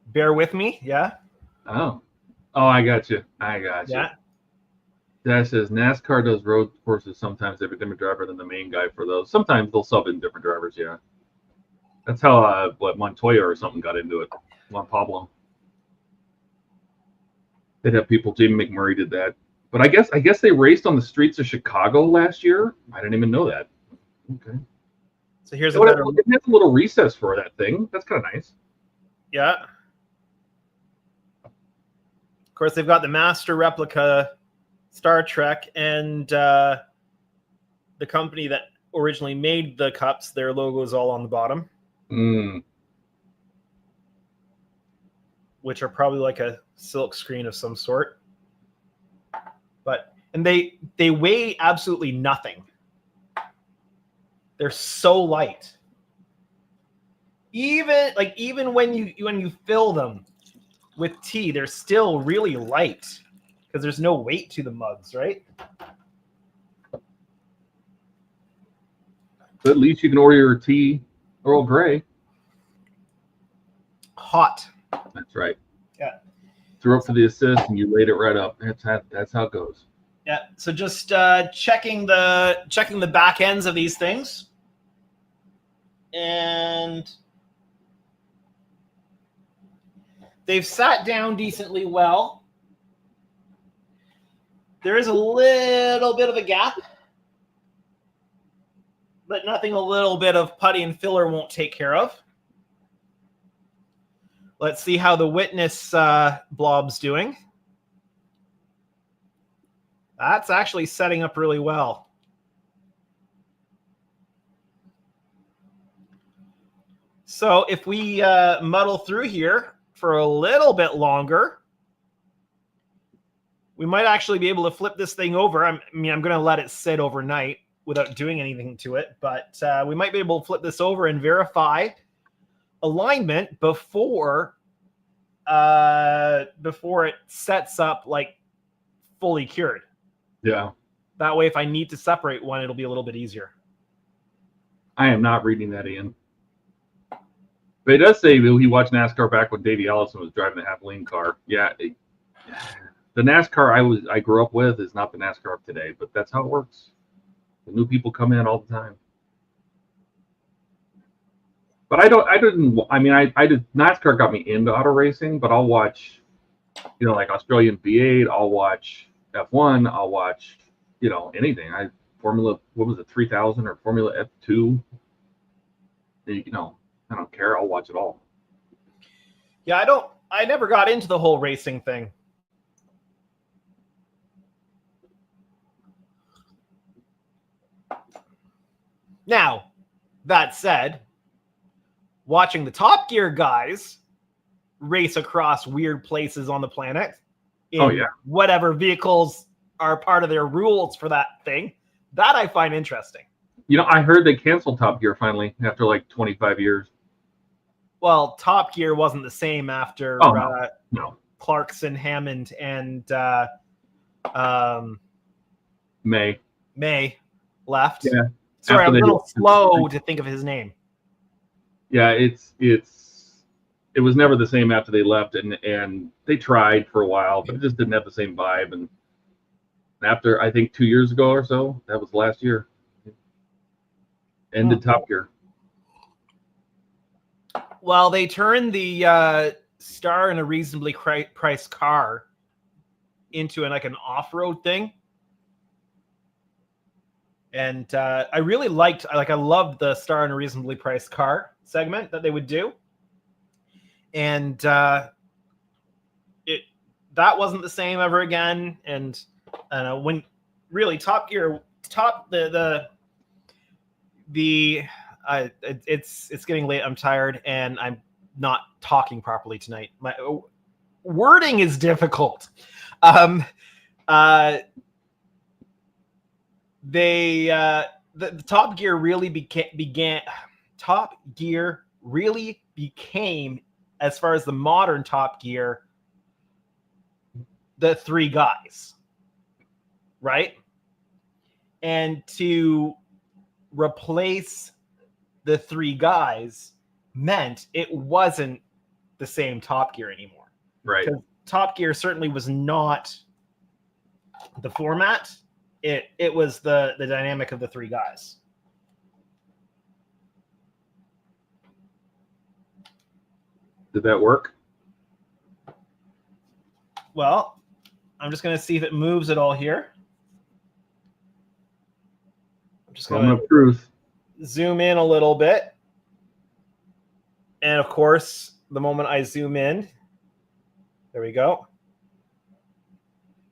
Bear with me, yeah. Oh, I got you. Yeah. That says NASCAR does road courses. Sometimes they have a different driver than the main guy for those. Sometimes they'll sub in different drivers. Yeah, that's how Montoya or something got into it. Juan Pablo. They'd have people. Jamie McMurray did that. But I guess they raced on the streets of Chicago last year. I didn't even know that. Okay. So here's it has a little recess for that thing. That's kind of nice. Yeah. Of course, they've got the master replica Star Trek, and the company that originally made the cups, their logo is all on the bottom. Which are probably like a silk screen of some sort. And they weigh absolutely nothing. They're so light. Even when you fill them with tea, they're still really light because there's no weight to the mugs, right? But at least you can order your tea Earl Grey. Hot. That's right. Yeah. Threw up for the assist and you laid it right up. That's how it goes. Yeah. So just checking the back ends of these things. And they've sat down decently well. There is a little bit of a gap, but nothing a little bit of putty and filler won't take care of. Let's see how the witness blob's doing. That's actually setting up really well. So if we muddle through here for a little bit longer, we might actually be able to flip this thing over. I'm going to let it sit overnight without doing anything to it, but we might be able to flip this over and verify alignment before it sets up like fully cured. Yeah. That way, if I need to separate one, it'll be a little bit easier. I am not reading that, Ian. But it does say he watched NASCAR back when Davey Allison was driving the half-lane car. Yeah. The NASCAR I grew up with is not the NASCAR of today, but that's how it works. The new people come in all the time. But NASCAR got me into auto racing, but I'll watch, like Australian V8, I'll watch F1, I'll watch, anything. Formula, what was it, 3000 or Formula F2? I don't care. I'll watch it all. Yeah, I never got into the whole racing thing. Now, that said, watching the Top Gear guys race across weird places on the planet in whatever vehicles are part of their rules for that thing, that I find interesting. I heard they canceled Top Gear finally after like 25 years. Well, Top Gear wasn't the same after no. Clarkson, Hammond, and May. May left. Yeah. Sorry, I'm a After little slow to think of his name. Yeah, it was never the same after they left, and they tried for a while, but it just didn't have the same vibe. And after, I think 2 years ago or so, that was last year, ended Top Gear. Well, they turned the Star in a reasonably priced car into an off-road thing. And I really I loved the Star in a reasonably priced car segment that they would do. And that wasn't the same ever again. And when really Top Gear, it's getting late. I'm tired and I'm not talking properly tonight. My wording is difficult. The Top Gear really Top Gear really became, as far as the modern Top Gear, the three guys, right? And to replace the three guys meant it wasn't the same Top Gear anymore. Right. Because Top Gear certainly was not the format. It was the dynamic of the three guys. Did that work? Well, I'm just going to see if it moves at all here. I'm just going to truth. Zoom in a little bit. And of course, the moment I zoom in, there we go.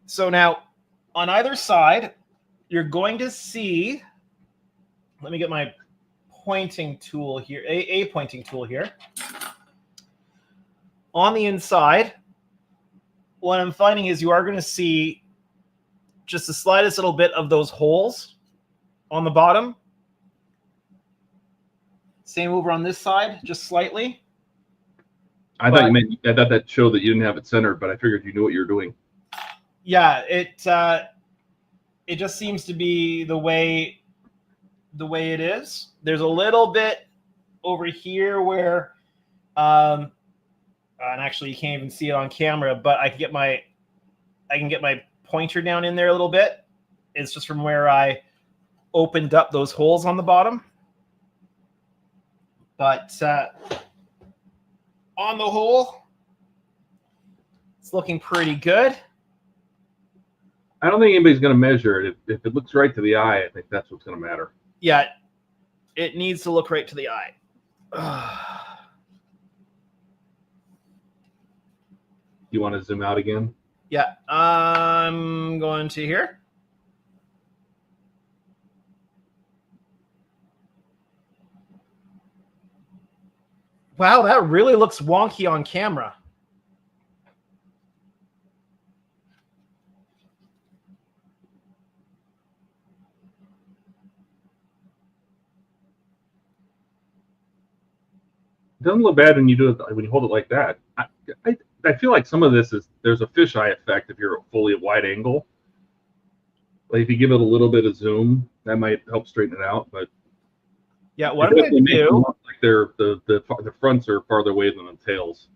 So now, on either side, you're going to see, let me get my pointing tool here, a pointing tool here. On the inside, what I'm finding is you are going to see just the slightest little bit of those holes on the bottom. Same over on this side, just slightly. I thought that showed that you didn't have it centered, but I figured you knew what you were doing. Yeah, it just seems to be the way it is. There's a little bit over here where, and actually you can't even see it on camera, but I can get my pointer down in there a little bit. It's just from where I opened up those holes on the bottom. But on the whole, it's looking pretty good. I don't think anybody's going to measure it. If it looks right to the eye, I think that's what's going to matter. Yeah, it needs to look right to the eye. You want to zoom out again? Yeah, I'm going to here. Wow, that really looks wonky on camera. It doesn't look bad when you do it when you hold it like that. I feel like some of this there's a fisheye effect if you're fully at wide angle. Like if you give it a little bit of zoom, that might help straighten it out. But yeah, what I'm going to do? Like the fronts are farther away than the tails.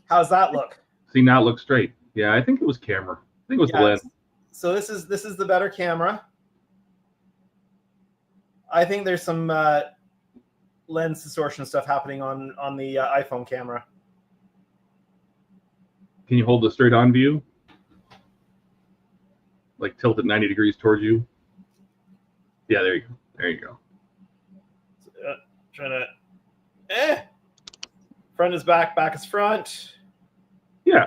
How's that look? See, now it looks straight. Yeah, I think it was camera. I think it was the lens. So this is the better camera. I think there's some lens distortion stuff happening on the iPhone camera. Can you hold the straight on view? Like tilt it 90 degrees towards you? Yeah, there you go. There you go. Trying to... Front is back, back is front. Yeah.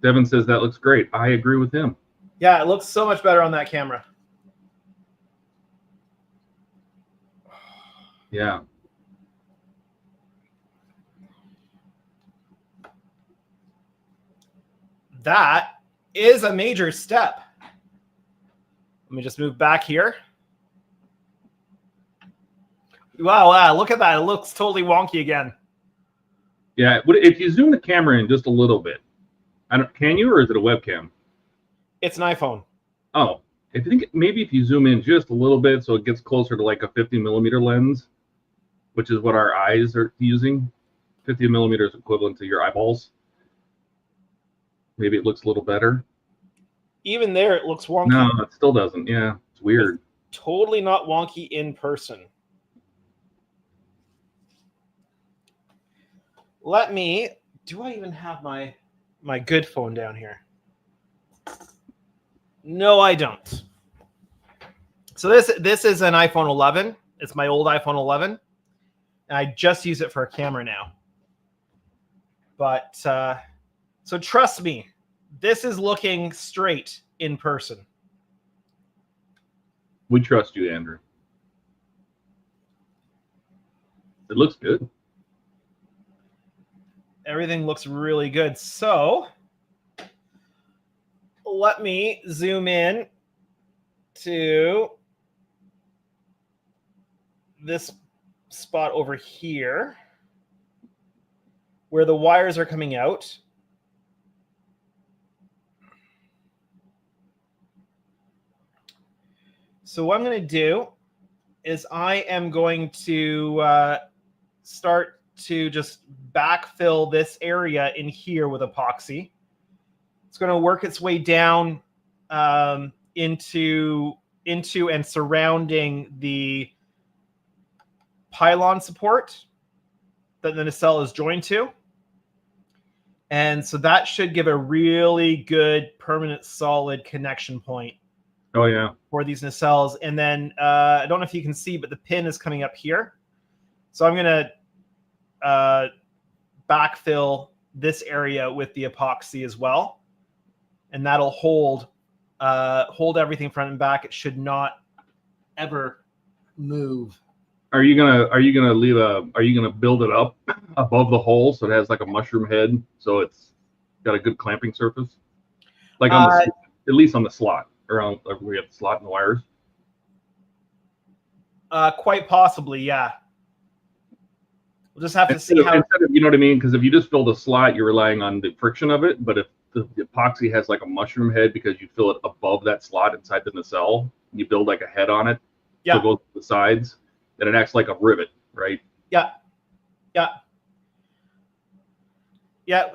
Devin says that looks great. I agree with him. Yeah, it looks so much better on that camera. Yeah. That is a major step. Let me just move back here. Wow, look at that. It looks totally wonky again. Yeah, if you zoom the camera in just a little bit, can you, or is it a webcam? It's an iPhone. Oh, I think maybe if you zoom in just a little bit so it gets closer to like a 50mm lens, which is what our eyes are using. 50mm is equivalent to your eyeballs. Maybe it looks a little better. Even there, it looks wonky. No, it still doesn't. Yeah, it's weird. It's totally not wonky in person. Do I even have my good phone down here? No, I don't. So this is an iPhone 11. It's my old iPhone 11. And I just use it for a camera now. But so trust me, this is looking straight in person. We trust you, Andrew. It looks good. Everything looks really good. So let me zoom in to this spot over here where the wires are coming out. So what I'm going to do is I am going to start to just backfill this area in here with epoxy. It's going to work its way down into and surrounding the pylon support that the nacelle is joined to. And so that should give a really good permanent solid connection point. Oh, yeah. For these nacelles. And then I don't know if you can see, but the pin is coming up here. So I'm going to backfill this area with the epoxy as well. And that'll hold everything front and back. It should not ever move. Are you gonna build it up above the hole so it has like a mushroom head, so it's got a good clamping surface? Like on at least on the slot, around like we have the slot and the wires. Quite possibly, yeah. We'll just have to see how. Instead of, you know what I mean? Because if you just fill the slot, you're relying on the friction of it. But if the epoxy has like a mushroom head because you fill it above that slot inside the nacelle, you build like a head on it. Yeah. So it goes to the sides. Then it acts like a rivet, right? Yeah.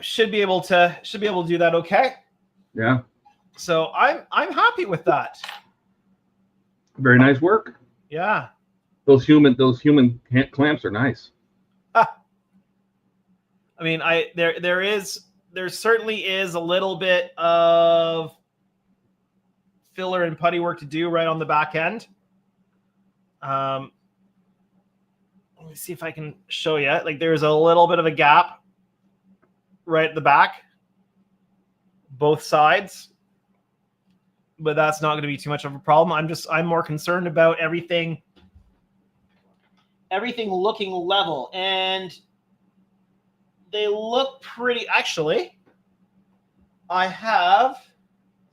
Should be able to do that. Okay. Yeah. So I'm happy with that. Very nice work. Yeah. Those human clamps are nice. I mean, there certainly is a little bit of filler and putty work to do right on the back end. Let me see if I can show you. Like, there's a little bit of a gap right at the back, both sides, but that's not going to be too much of a problem. I'm more concerned about everything looking level, and they look pretty. Actually, I have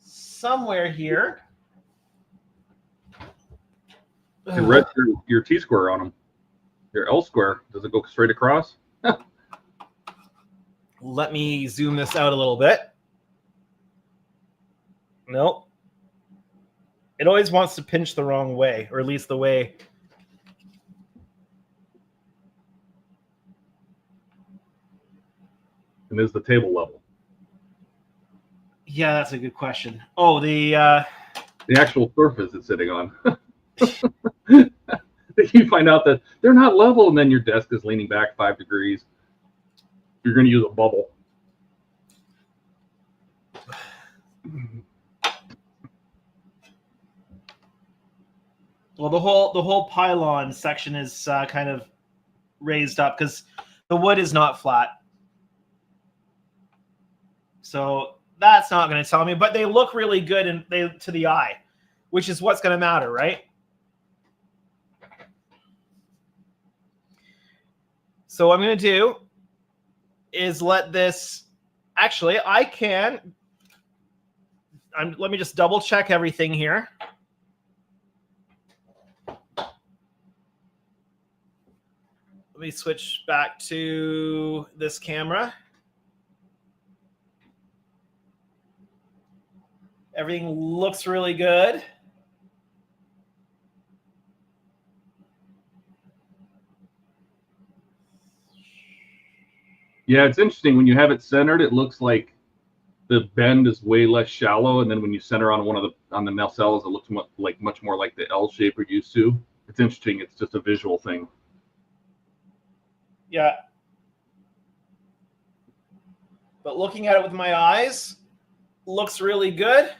somewhere here. You read your T-square on them. Your L-square, does it go straight across? Let me zoom this out a little bit. Nope. It always wants to pinch the wrong way, or at least the way. And is the table level? Yeah, that's a good question. Oh, the actual surface it's sitting on. You find out that they're not level, and then your desk is leaning back 5 degrees. You're going to use a bubble. Well, the whole pylon section is kind of raised up because the wood is not flat. So that's not going to tell me, but they look really good to the eye, which is what's going to matter, right? So what I'm going to do is let this, actually, let me just double check everything here. me switch back to this camera. Everything looks really good. Yeah, it's interesting. When you have it centered, it looks like the bend is way less shallow, and then when you center on the Nacelles, it looks much more like the L shape we're used to. It's interesting. It's just a visual thing. Yeah. But looking at it with my eyes, looks really good.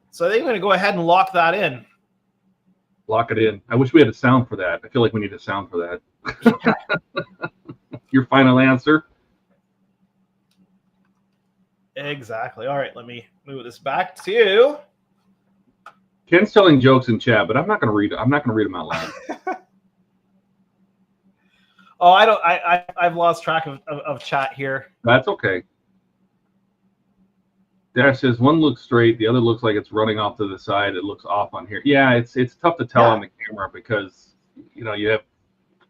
So I think I'm going to go ahead and lock that in. Lock it in. I wish we had a sound for that. I feel like we need a sound for that. Yeah. Your final answer? Exactly. All right, let me move this back to. Ken's telling jokes in chat, but I'm not going to read. I'm not going to read them out loud. Oh, I don't. I've lost track of chat here. That's okay. Dash says one looks straight, the other looks like it's running off to the side. It looks off on here. Yeah, it's tough to tell on the camera because you have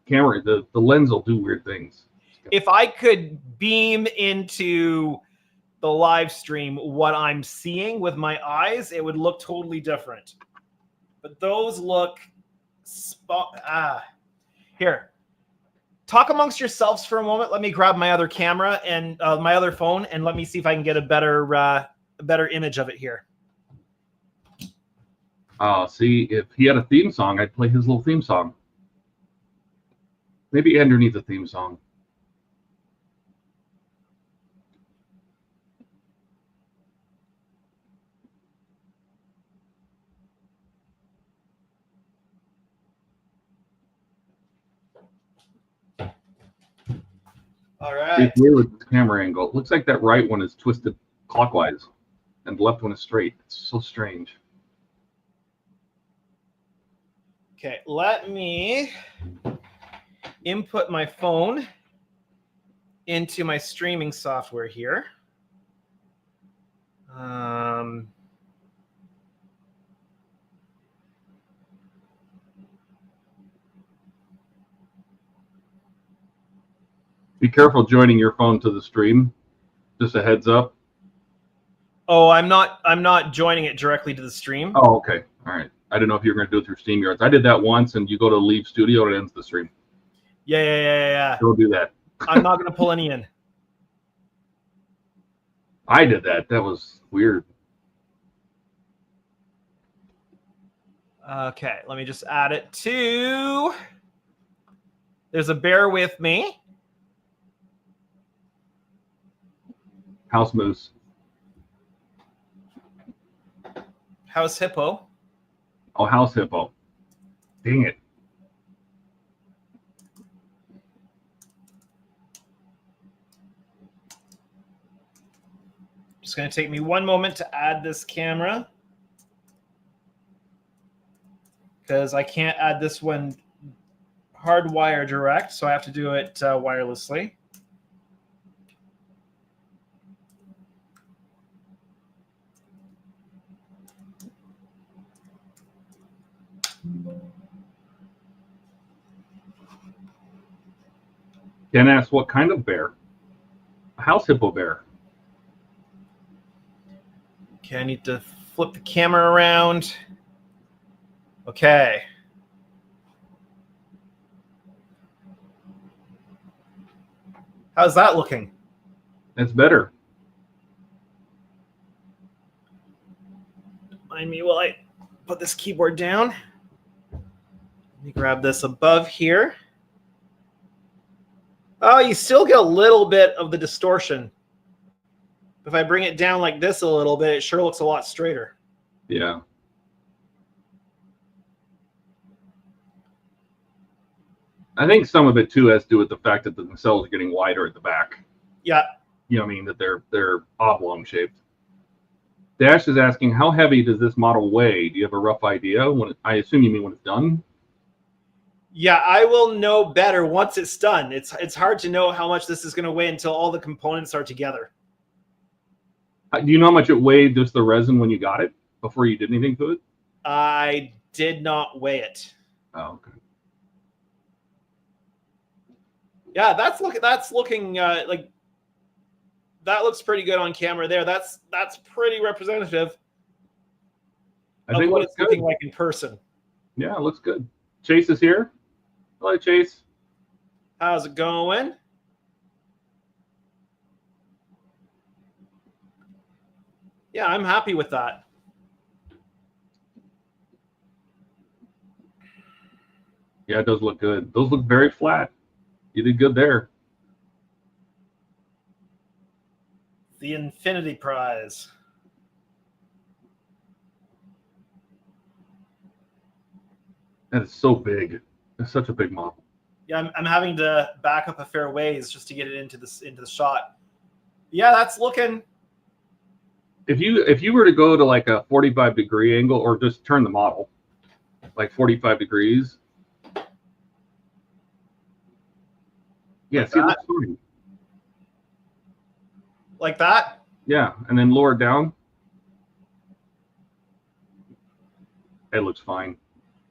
camera. The lens will do weird things. If I could beam into the live stream what I'm seeing with my eyes, it would look totally different. But those look here. Talk amongst yourselves for a moment. Let me grab my other camera and my other phone, and let me see if I can get a better image of it here. See, if he had a theme song, I'd play his little theme song. Maybe Andrew needs a theme song. All right. It's weird with the camera angle. It looks like that right one is twisted clockwise and the left one is straight. It's so strange. Okay, let me input my phone into my streaming software here. Be careful joining your phone to the stream. Just a heads up. Oh, I'm not joining it directly to the stream. Oh, okay. All right. I didn't know if you were going to do it through StreamYards. I did that once, and you go to leave studio and it ends the stream. Yeah. Don't do that. I'm not going to pull any in. I did that. That was weird. Okay, let me just add it to. There's a bear with me. House moose. House hippo. Oh, house hippo. Dang it. Just going to take me one moment to add this camera, because I can't add this one hardwire direct, so I have to do it wirelessly. Ken asks, what kind of bear? A house hippo bear. Okay, I need to flip the camera around. Okay. How's that looking? That's better. Mind me while I put this keyboard down. Let me grab this above here. Oh, you still get a little bit of the distortion. If I bring it down like this a little bit, it sure looks a lot straighter. Yeah. I think some of it too has to do with the fact that the nacelles are getting wider at the back. Yeah. You know what I mean? That they're oblong shaped. Dash is asking, how heavy does this model weigh? Do you have a rough idea? I assume you mean when it's done? Yeah, I will know better once it's done. It's hard to know how much this is going to weigh until all the components are together. Do you know how much it weighed, just the resin, when you got it, before you did anything to it? I did not weigh it. Oh, okay. Yeah, that's looking like that looks pretty good on camera there. That's pretty representative I of think it what looks it's looking good. like in person. Yeah, it looks good. Chase is here. Hello, Chase. How's it going? Yeah, I'm happy with that. Yeah, it does look good. Those look very flat. You did good there. The Infinity Prize. That is so big. It's such a big model. Yeah, I'm having to back up a fair ways just to get it into the shot. Yeah, that's looking. If you were to go to like a 45-degree angle or just turn the model like 45 degrees. Yeah, Like see, it that? looks fine. Like that? Yeah, and then lower it down. It looks fine.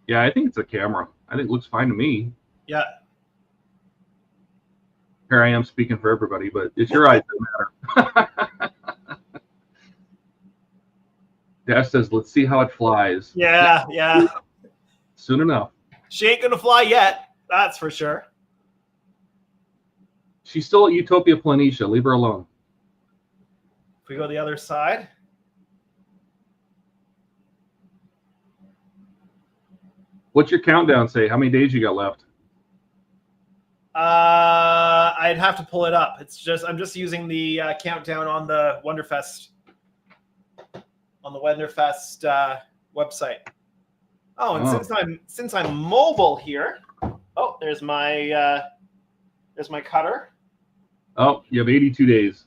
Yeah, I think it's a camera. I think it looks fine to me. Yeah. Here I am speaking for everybody, but it's your eyes that matter. Dash says, let's see how it flies. Yeah. Soon enough. She ain't gonna fly yet. That's for sure. She's still at Utopia Planitia. Leave her alone. If we go the other side. What's your countdown say? How many days you got left? I'd have to pull it up. I'm just using the countdown on the Wonderfest website. Oh, and since I'm mobile here, oh, there's my cutter. Oh, you have 82 days.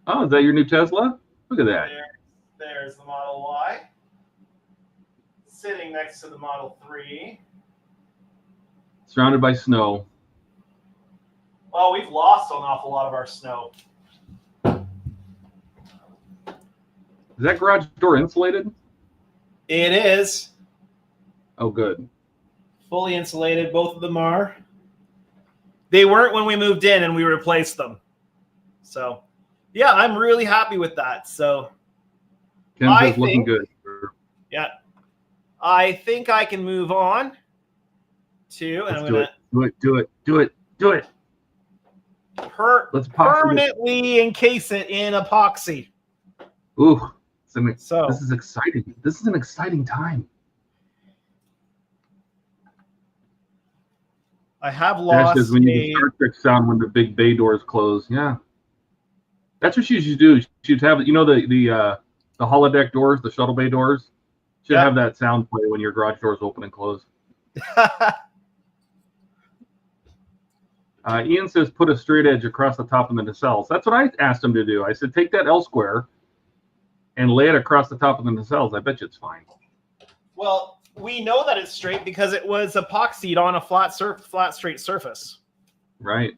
Oh, is that your new Tesla? Look at that. There's the Model Y. Sitting next to the Model 3. Surrounded by snow. Well, we've lost an awful lot of our snow. Is that garage door insulated? It is. Oh, good. Fully insulated. Both of them are. They weren't when we moved in and we replaced them. So, yeah, I'm really happy with that. So, Ken says looking good. Yeah. I think I can move on to, and I'm going to do it. Let's permanently encase it in epoxy. Ooh, this is exciting. This is an exciting time. I have lost. Dash says we need the Star Trek sound when the big bay doors close. Yeah, that's what she should do. She'd have, the holodeck doors, the shuttle bay doors. Should have that sound play when your garage doors open and close. Ian says put a straight edge across the top of the nacelles. That's what I asked him to do. I said take that L square and lay it across the top of the nacelles. I bet you it's fine. Well, we know that it's straight because it was epoxied on a flat straight surface. Right.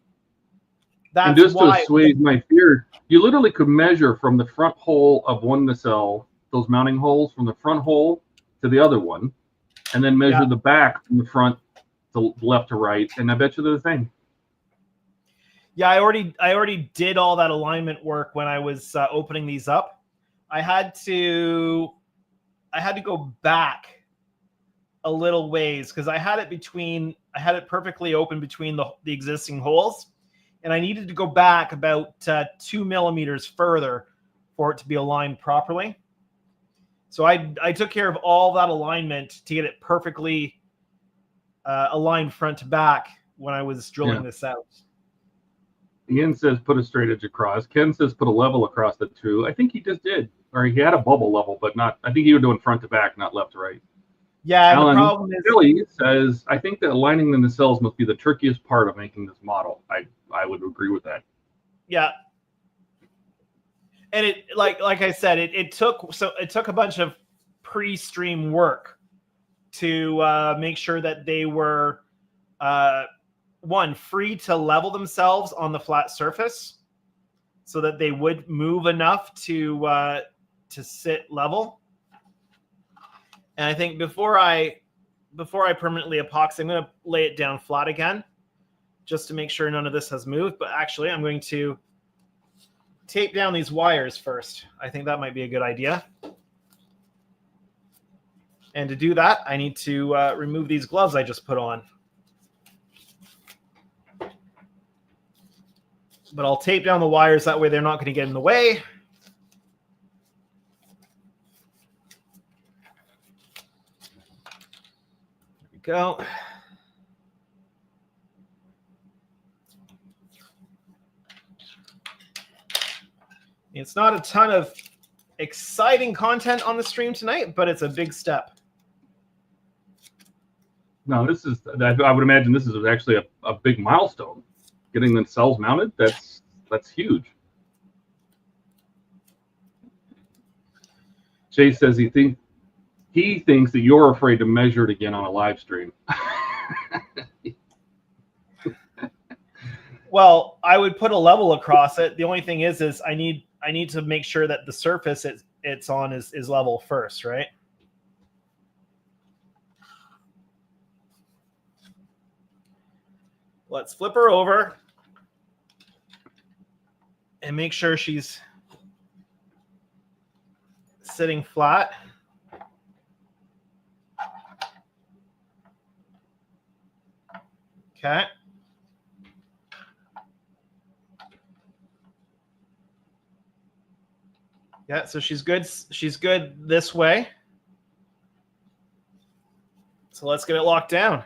That's and just why to assuage my fear, you literally could measure from the front hole of one nacelle, those mounting holes, from the front hole to the other one, and then measure the back from the front to left to right, and I bet you they're the same. Yeah, I already did all that alignment work when I was opening these up. I had to go back a little ways because I had it perfectly open between the existing holes, and I needed to go back about 2 millimeters further for it to be aligned properly. So I took care of all that alignment to get it perfectly aligned front to back when I was drilling this out. Ian says put a straight edge across. Ken says put a level across the two. I think he just did. Or he had a bubble level, but not. I think he was doing front to back, not left to right. Yeah, Alan, the problem is Billy says, I think that aligning the nacelles must be the trickiest part of making this model. I would agree with that. Yeah. And it like I said, it took a bunch of pre-stream work to make sure that they were free to level themselves on the flat surface so that they would move enough to sit level. And I think before I before I permanently epoxy, I'm going to lay it down flat again just to make sure none of this has moved. But actually, I'm going to tape down these wires first. I think that might be a good idea. And to do that, I need to remove these gloves I just put on. But I'll tape down the wires, that way they're not going to get in the way. There we go. It's not a ton of exciting content on the stream tonight, but it's a big step. No, this is, I would imagine this is actually a big milestone. Getting the cells mounted, that's huge. Jay says he thinks that you're afraid to measure it again on a live stream. Well, I would put a level across it. The only thing is I need to make sure that the surface it's on is level first, right? Let's flip her over and make sure she's sitting flat. Okay. Yeah, so she's good. She's good this way. So let's get it locked down.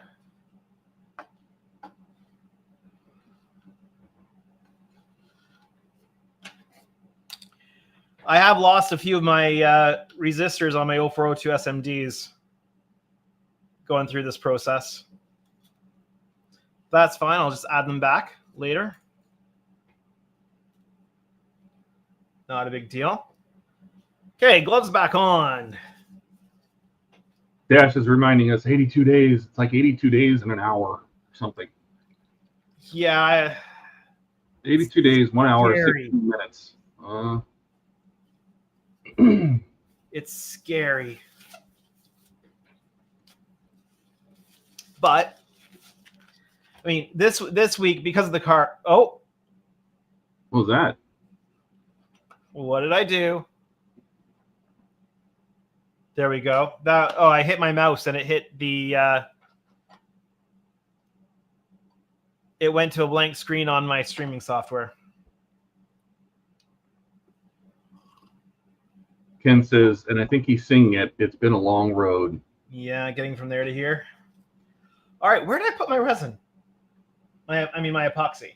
I have lost a few of my resistors on my 0402 SMDs going through this process. That's fine. I'll just add them back later. Not a big deal. Okay, gloves back on. Dash is reminding us 82 days. It's like 82 days in an hour or something. Yeah. 82 days, 1 hour, Scary. 16 minutes. It's scary. But I mean, this week, because of the car. Oh, what was that? What did I do? There we go. I hit my mouse and it hit the. It went to a blank screen on my streaming software. Ken says, and I think he's singing it. It's been a long road. Yeah, getting from there to here. All right, where did I put my resin? My epoxy.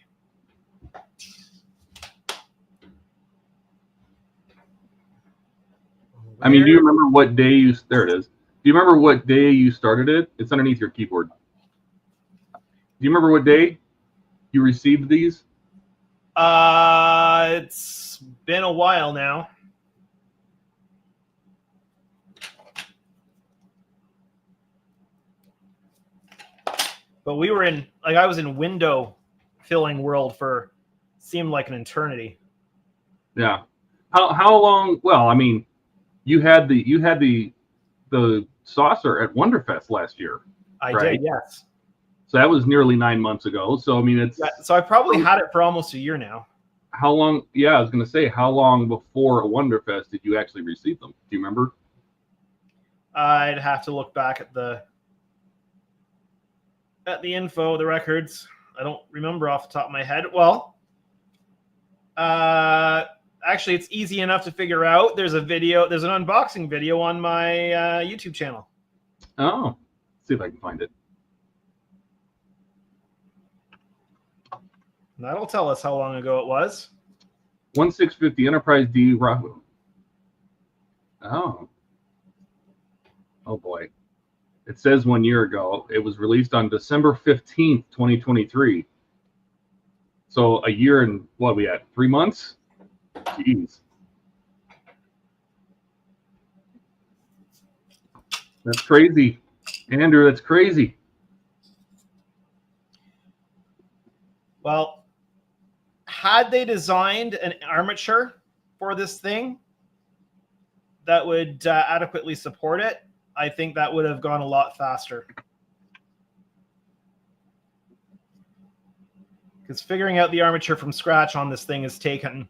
I mean, do you remember what day you? There it is. Do you remember what day you started it? It's underneath your keyboard. Do you remember what day you received these? It's been a while now. But we were in, like, I was in window filling world for seemed like an eternity. Yeah. How long? Well, I mean, you had the saucer at Wonderfest last year. I right? did, yes. So that was nearly 9 months ago. So I mean, it's. Yeah, so I probably had it for almost a year now. How long? Yeah, I was going to say, how long before Wonderfest did you actually receive them? Do you remember? I'd have to look back at the info, the records. I don't remember off the top of my head. Well, actually, it's easy enough to figure out. There's an unboxing video on my YouTube channel. Oh, let's see if I can find it. That'll tell us how long ago it was. 1650 Enterprise D. Oh. Oh boy. It says 1 year ago. It was released on December 15th, 2023. So a year and what we at? 3 months? Jeez. That's crazy. Andrew, that's crazy. Well, had they designed an armature for this thing that would adequately support it, I think that would have gone a lot faster. Because figuring out the armature from scratch on this thing has taken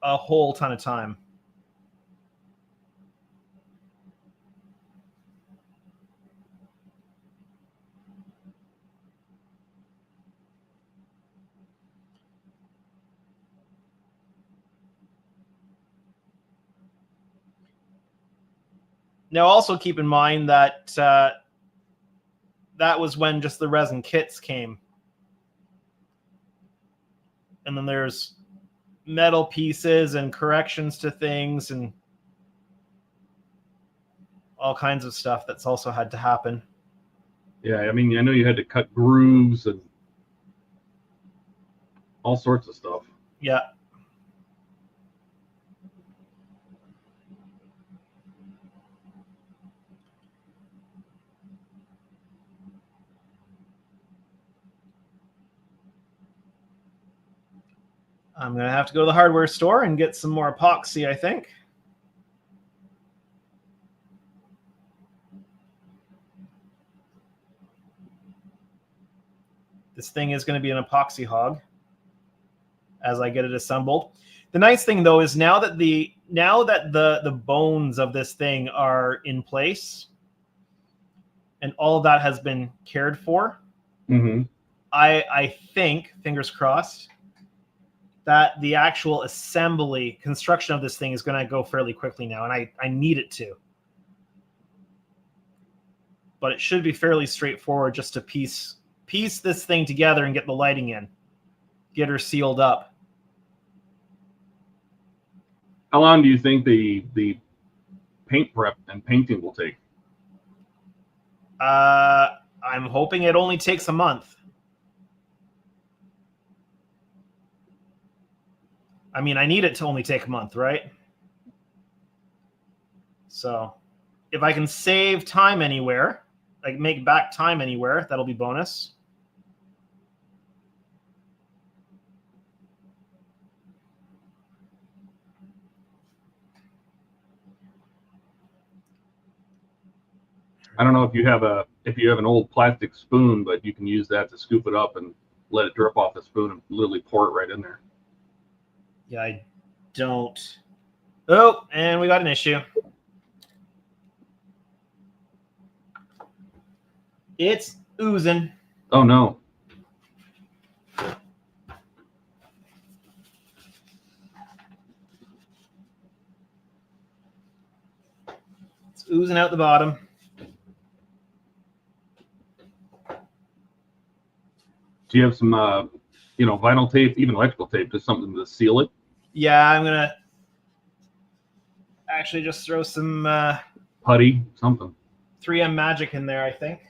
a whole ton of time. Now, also keep in mind that that was when just the resin kits came. And then there's metal pieces and corrections to things and all kinds of stuff that's also had to happen. Yeah, I mean, I know you had to cut grooves and all sorts of stuff. Yeah. I'm going to have to go to the hardware store and get some more epoxy, I think. This thing is going to be an epoxy hog as I get it assembled. The nice thing, though, is now that the bones of this thing are in place and all of that has been cared for, I think, fingers crossed, that the actual assembly, construction of this thing is going to go fairly quickly now, and I need it to. But it should be fairly straightforward just to piece this thing together and get the lighting in. Get her sealed up. How long do you think the paint prep and painting will take? I'm hoping it only takes a month. I mean, I need it to only take a month, right? So if I can save time anywhere, like make back time anywhere, that'll be bonus. I don't know if you have an old plastic spoon, but you can use that to scoop it up and let it drip off the spoon and literally pour it right in there. Yeah, I don't. Oh, and we got an issue. It's oozing. Oh no. It's oozing out the bottom. Do you have some vinyl tape, even electrical tape, just something to seal it? Yeah, I'm gonna actually just throw some Putty, something. 3M Magic in there, I think.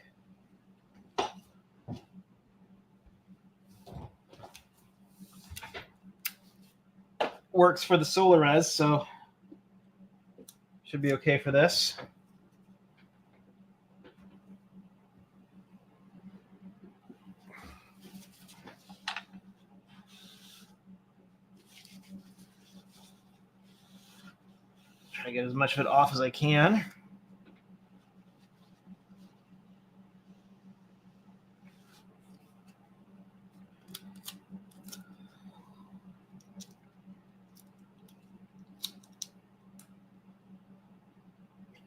Works for the solar res, so should be okay for this. Try to get as much of it off as I can.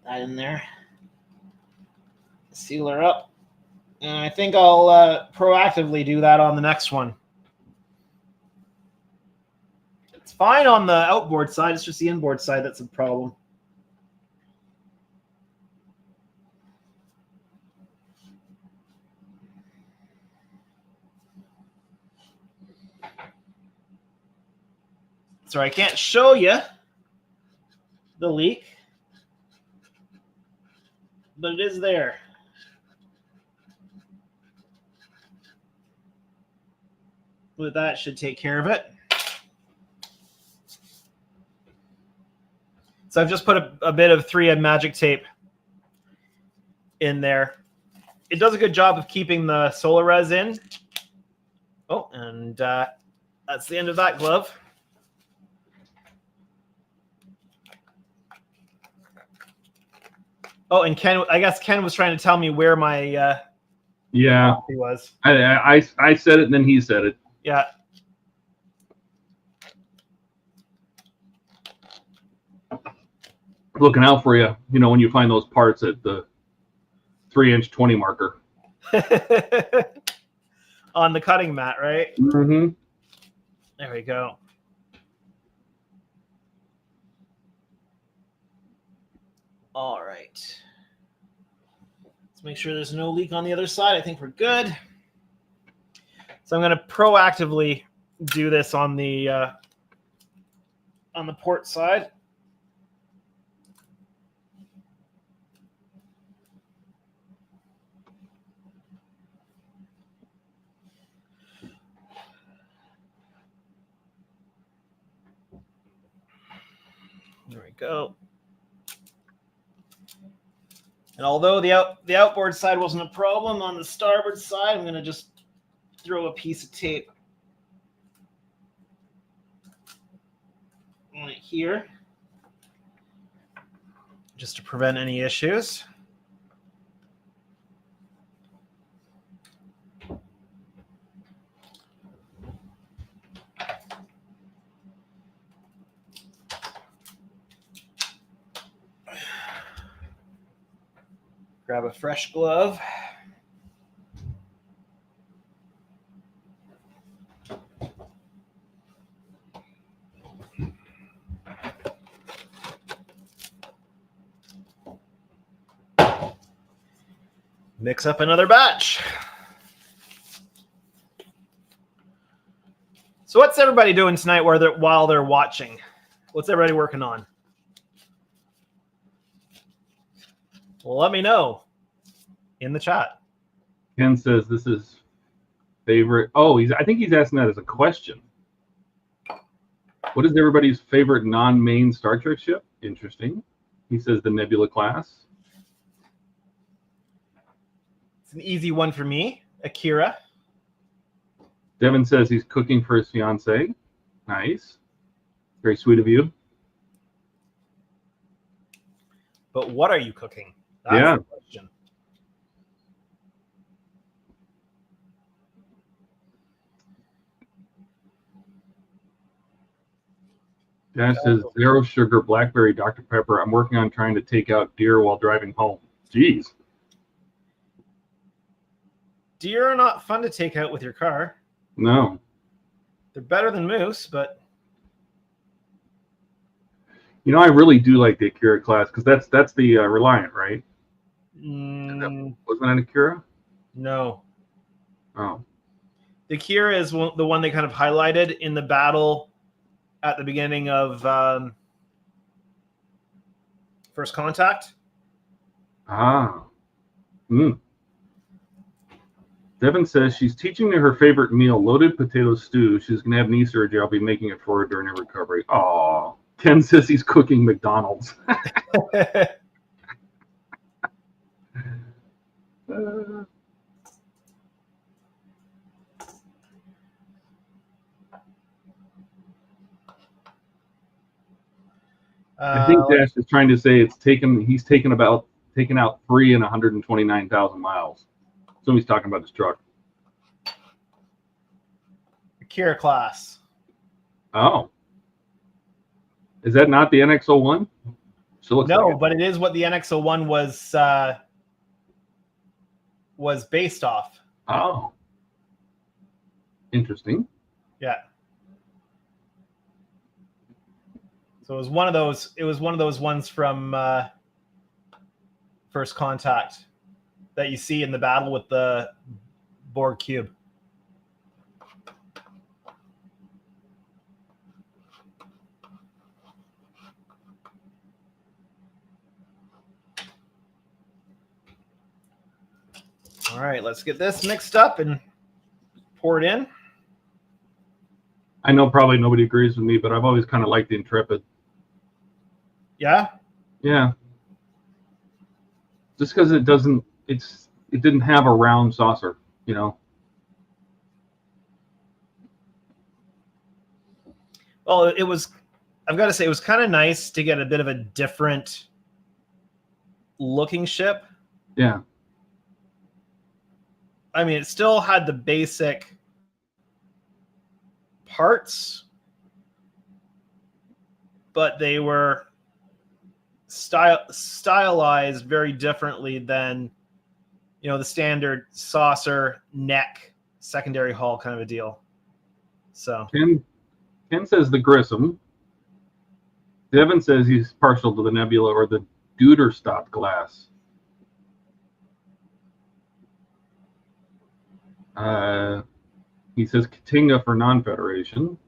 That in there. Seal her up. And I think I'll proactively do that on the next one. It's fine on the outboard side. It's just the inboard side that's a problem. So I can't show you the leak, but it is there. But that should take care of it. So I've just put a bit of 3M Magic Tape in there. It does a good job of keeping the solar res in. Oh, and that's the end of that glove. Oh, and I guess Ken was trying to tell me where my Yeah, he was. I said it and then he said it. Yeah. Looking out for you, when you find those parts at the 3-inch 20 marker. On the cutting mat, right? Mm-hmm. There we go. All right. Let's make sure there's no leak on the other side. I think we're good. So I'm going to proactively do this on the port side. There we go. And although the outboard side wasn't a problem, on the starboard side, I'm going to just throw a piece of tape on it here, just to prevent any issues. Grab a fresh glove. Mix up another batch. So what's everybody doing tonight while they're watching? What's everybody working on? Well, let me know in the chat. Ken says this is favorite. Oh, I think he's asking that as a question. What is everybody's favorite non-main Star Trek ship? Interesting. He says the Nebula class. It's an easy one for me. Akira. Devin says he's cooking for his fiance. Nice. Very sweet of you. But what are you cooking? That's Yeah. the question. Dash says zero sugar, blackberry, Dr. Pepper. I'm working on trying to take out deer while driving home. Jeez. Deer are not fun to take out with your car. No. They're better than moose, but I really do like the Akira class because that's the Reliant, right? Wasn't that an Akira? No. Oh. The Akira is the one they kind of highlighted in the battle at the beginning of First Contact. Ah. Devin says she's teaching me her favorite meal, loaded potato stew. She's going to have knee surgery. I'll be making it for her during her recovery. Aw. Ken says he's cooking McDonald's. I think Dash is trying to say he's taken out 3 in 129,000 miles. So he's talking about his truck. Akira class. Oh. Is that not the NX-01? No, but it is what the NX-01 was based off. Oh. Interesting. Yeah. So it was one of those ones from First Contact that you see in the battle with the Borg cube. All right, let's get this mixed up and pour it in. I know probably nobody agrees with me, but I've always kind of liked the Intrepid. Yeah? Yeah. Just because it didn't have a round saucer, Well, I've got to say, it was kind of nice to get a bit of a different looking ship. Yeah. I mean, it still had the basic parts, but they were stylized very differently than, you know, the standard saucer neck secondary hull kind of a deal. So Ken says the Grissom. Devin says he's partial to the Nebula or the Duderstadt glass. He says Katinga for non-Federation.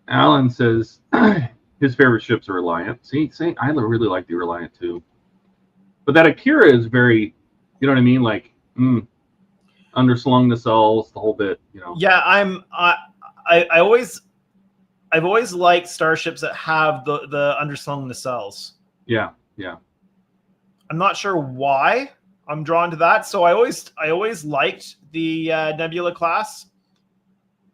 Alan says his favorite ships are Reliant. See, I really like the Reliant too. But that Akira is very, you know what I mean? Like, underslung nacelles, the whole bit, you know. Yeah, I've always liked starships that have the underslung nacelles. Yeah. I'm not sure why I'm drawn to that. So I always liked the Nebula class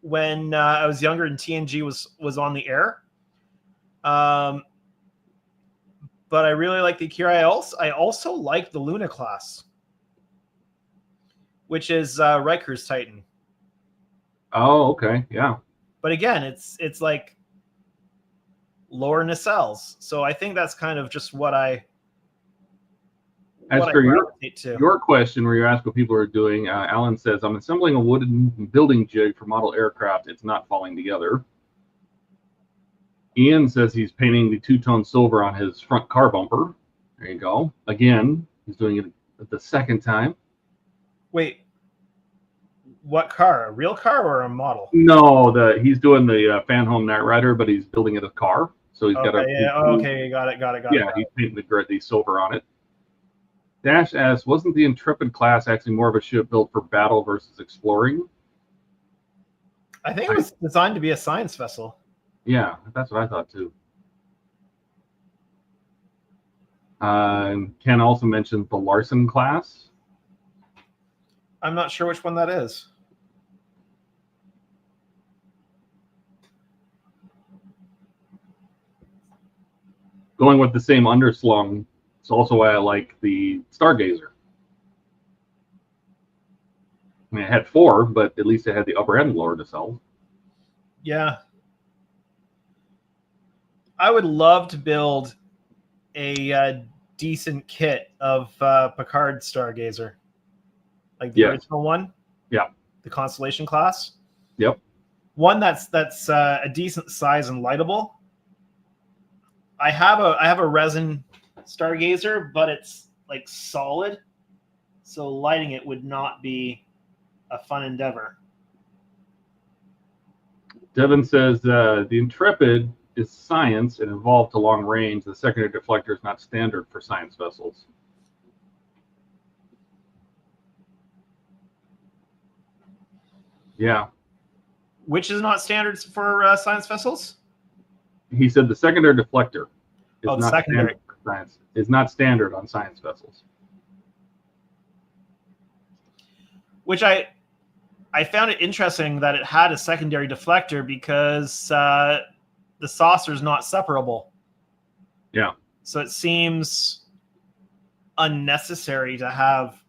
when I was younger and TNG was on the air. But I really like the Akira. I also like the Luna class, which is Riker's Titan. Oh, okay, yeah. But again, it's like lower nacelles. So I think that's kind of just what I. As for your question, where you ask what people are doing, Alan says, I'm assembling a wooden building jig for model aircraft. It's not falling together. Ian says he's painting the two-tone silver on his front car bumper. There you go. Again, he's doing it the second time. Wait, what car? A real car or a model? No, he's doing the Fan Home Night Rider, but he's building it a car. So he's got a... Yeah, okay, got it. Yeah, he's painting the silver on it. Dash asks, wasn't the Intrepid class actually more of a ship built for battle versus exploring? I think it was designed to be a science vessel. Yeah, that's what I thought too. Ken also mentioned the Larson class. I'm not sure which one that is. Going with the same underslung, it's also why I like the Stargazer. I mean, it had 4, but at least it had the upper and lower nacelle. Yeah. I would love to build a decent kit of Picard Stargazer. Like the original one? Yeah. The Constellation class? Yep. One that's a decent size and lightable. I have a resin Stargazer, but it's like solid, so lighting it would not be a fun endeavor. Devin says the Intrepid is science and evolved to long range. The secondary deflector is not standard for science vessels. Yeah. Which is not standards for science vessels? He said the secondary deflector is not secondary standard for science. Is not standard on science vessels. Which I found it interesting that it had a secondary deflector because the saucer is not separable. Yeah. So it seems unnecessary to have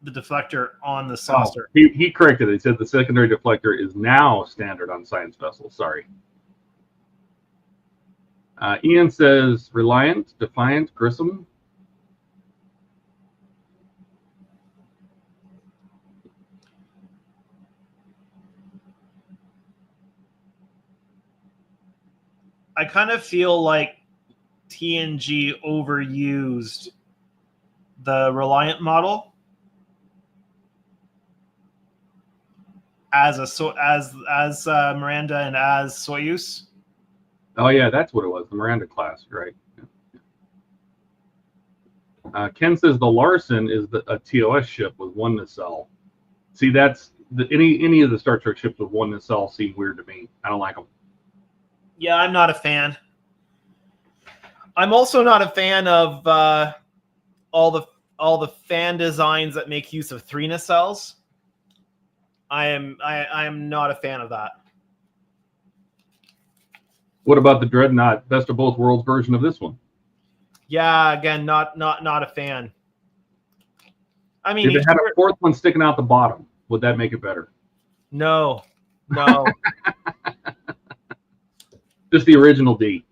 the deflector on the saucer. Oh, he corrected it. He said the secondary deflector is now standard on science vessels. Sorry. Ian says Reliant, Defiant, Grissom. I kind of feel like TNG overused the Reliant model as Miranda and as Soyuz. Oh yeah, that's what it was. The Miranda class, right? Ken says the Larson is a TOS ship with one nacelle. See, that's any of the Star Trek ships with one nacelle seem weird to me. I don't like them. Yeah, I'm not a fan. I'm also not a fan of all the fan designs that make use of 3 nacelles. I am not a fan of that. What about the Dreadnought Best of Both Worlds version of this one? Yeah, again, not a fan. I mean, If it had a fourth one sticking out the bottom, would that make it better? no. Just the original D.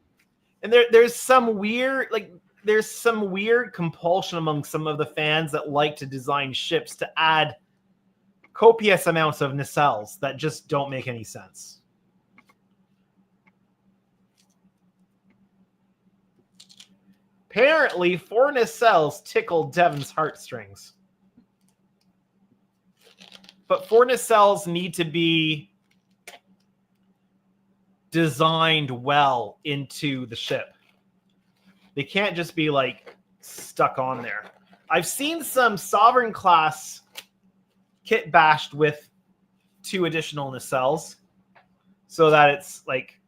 And there's some weird compulsion among some of the fans that like to design ships to add copious amounts of nacelles that just don't make any sense. Apparently, 4 nacelles tickle Devin's heartstrings. But 4 nacelles need to be designed well into the ship. They can't just be like stuck on there. I've seen some Sovereign class kit bashed with 2 additional nacelles so that it's like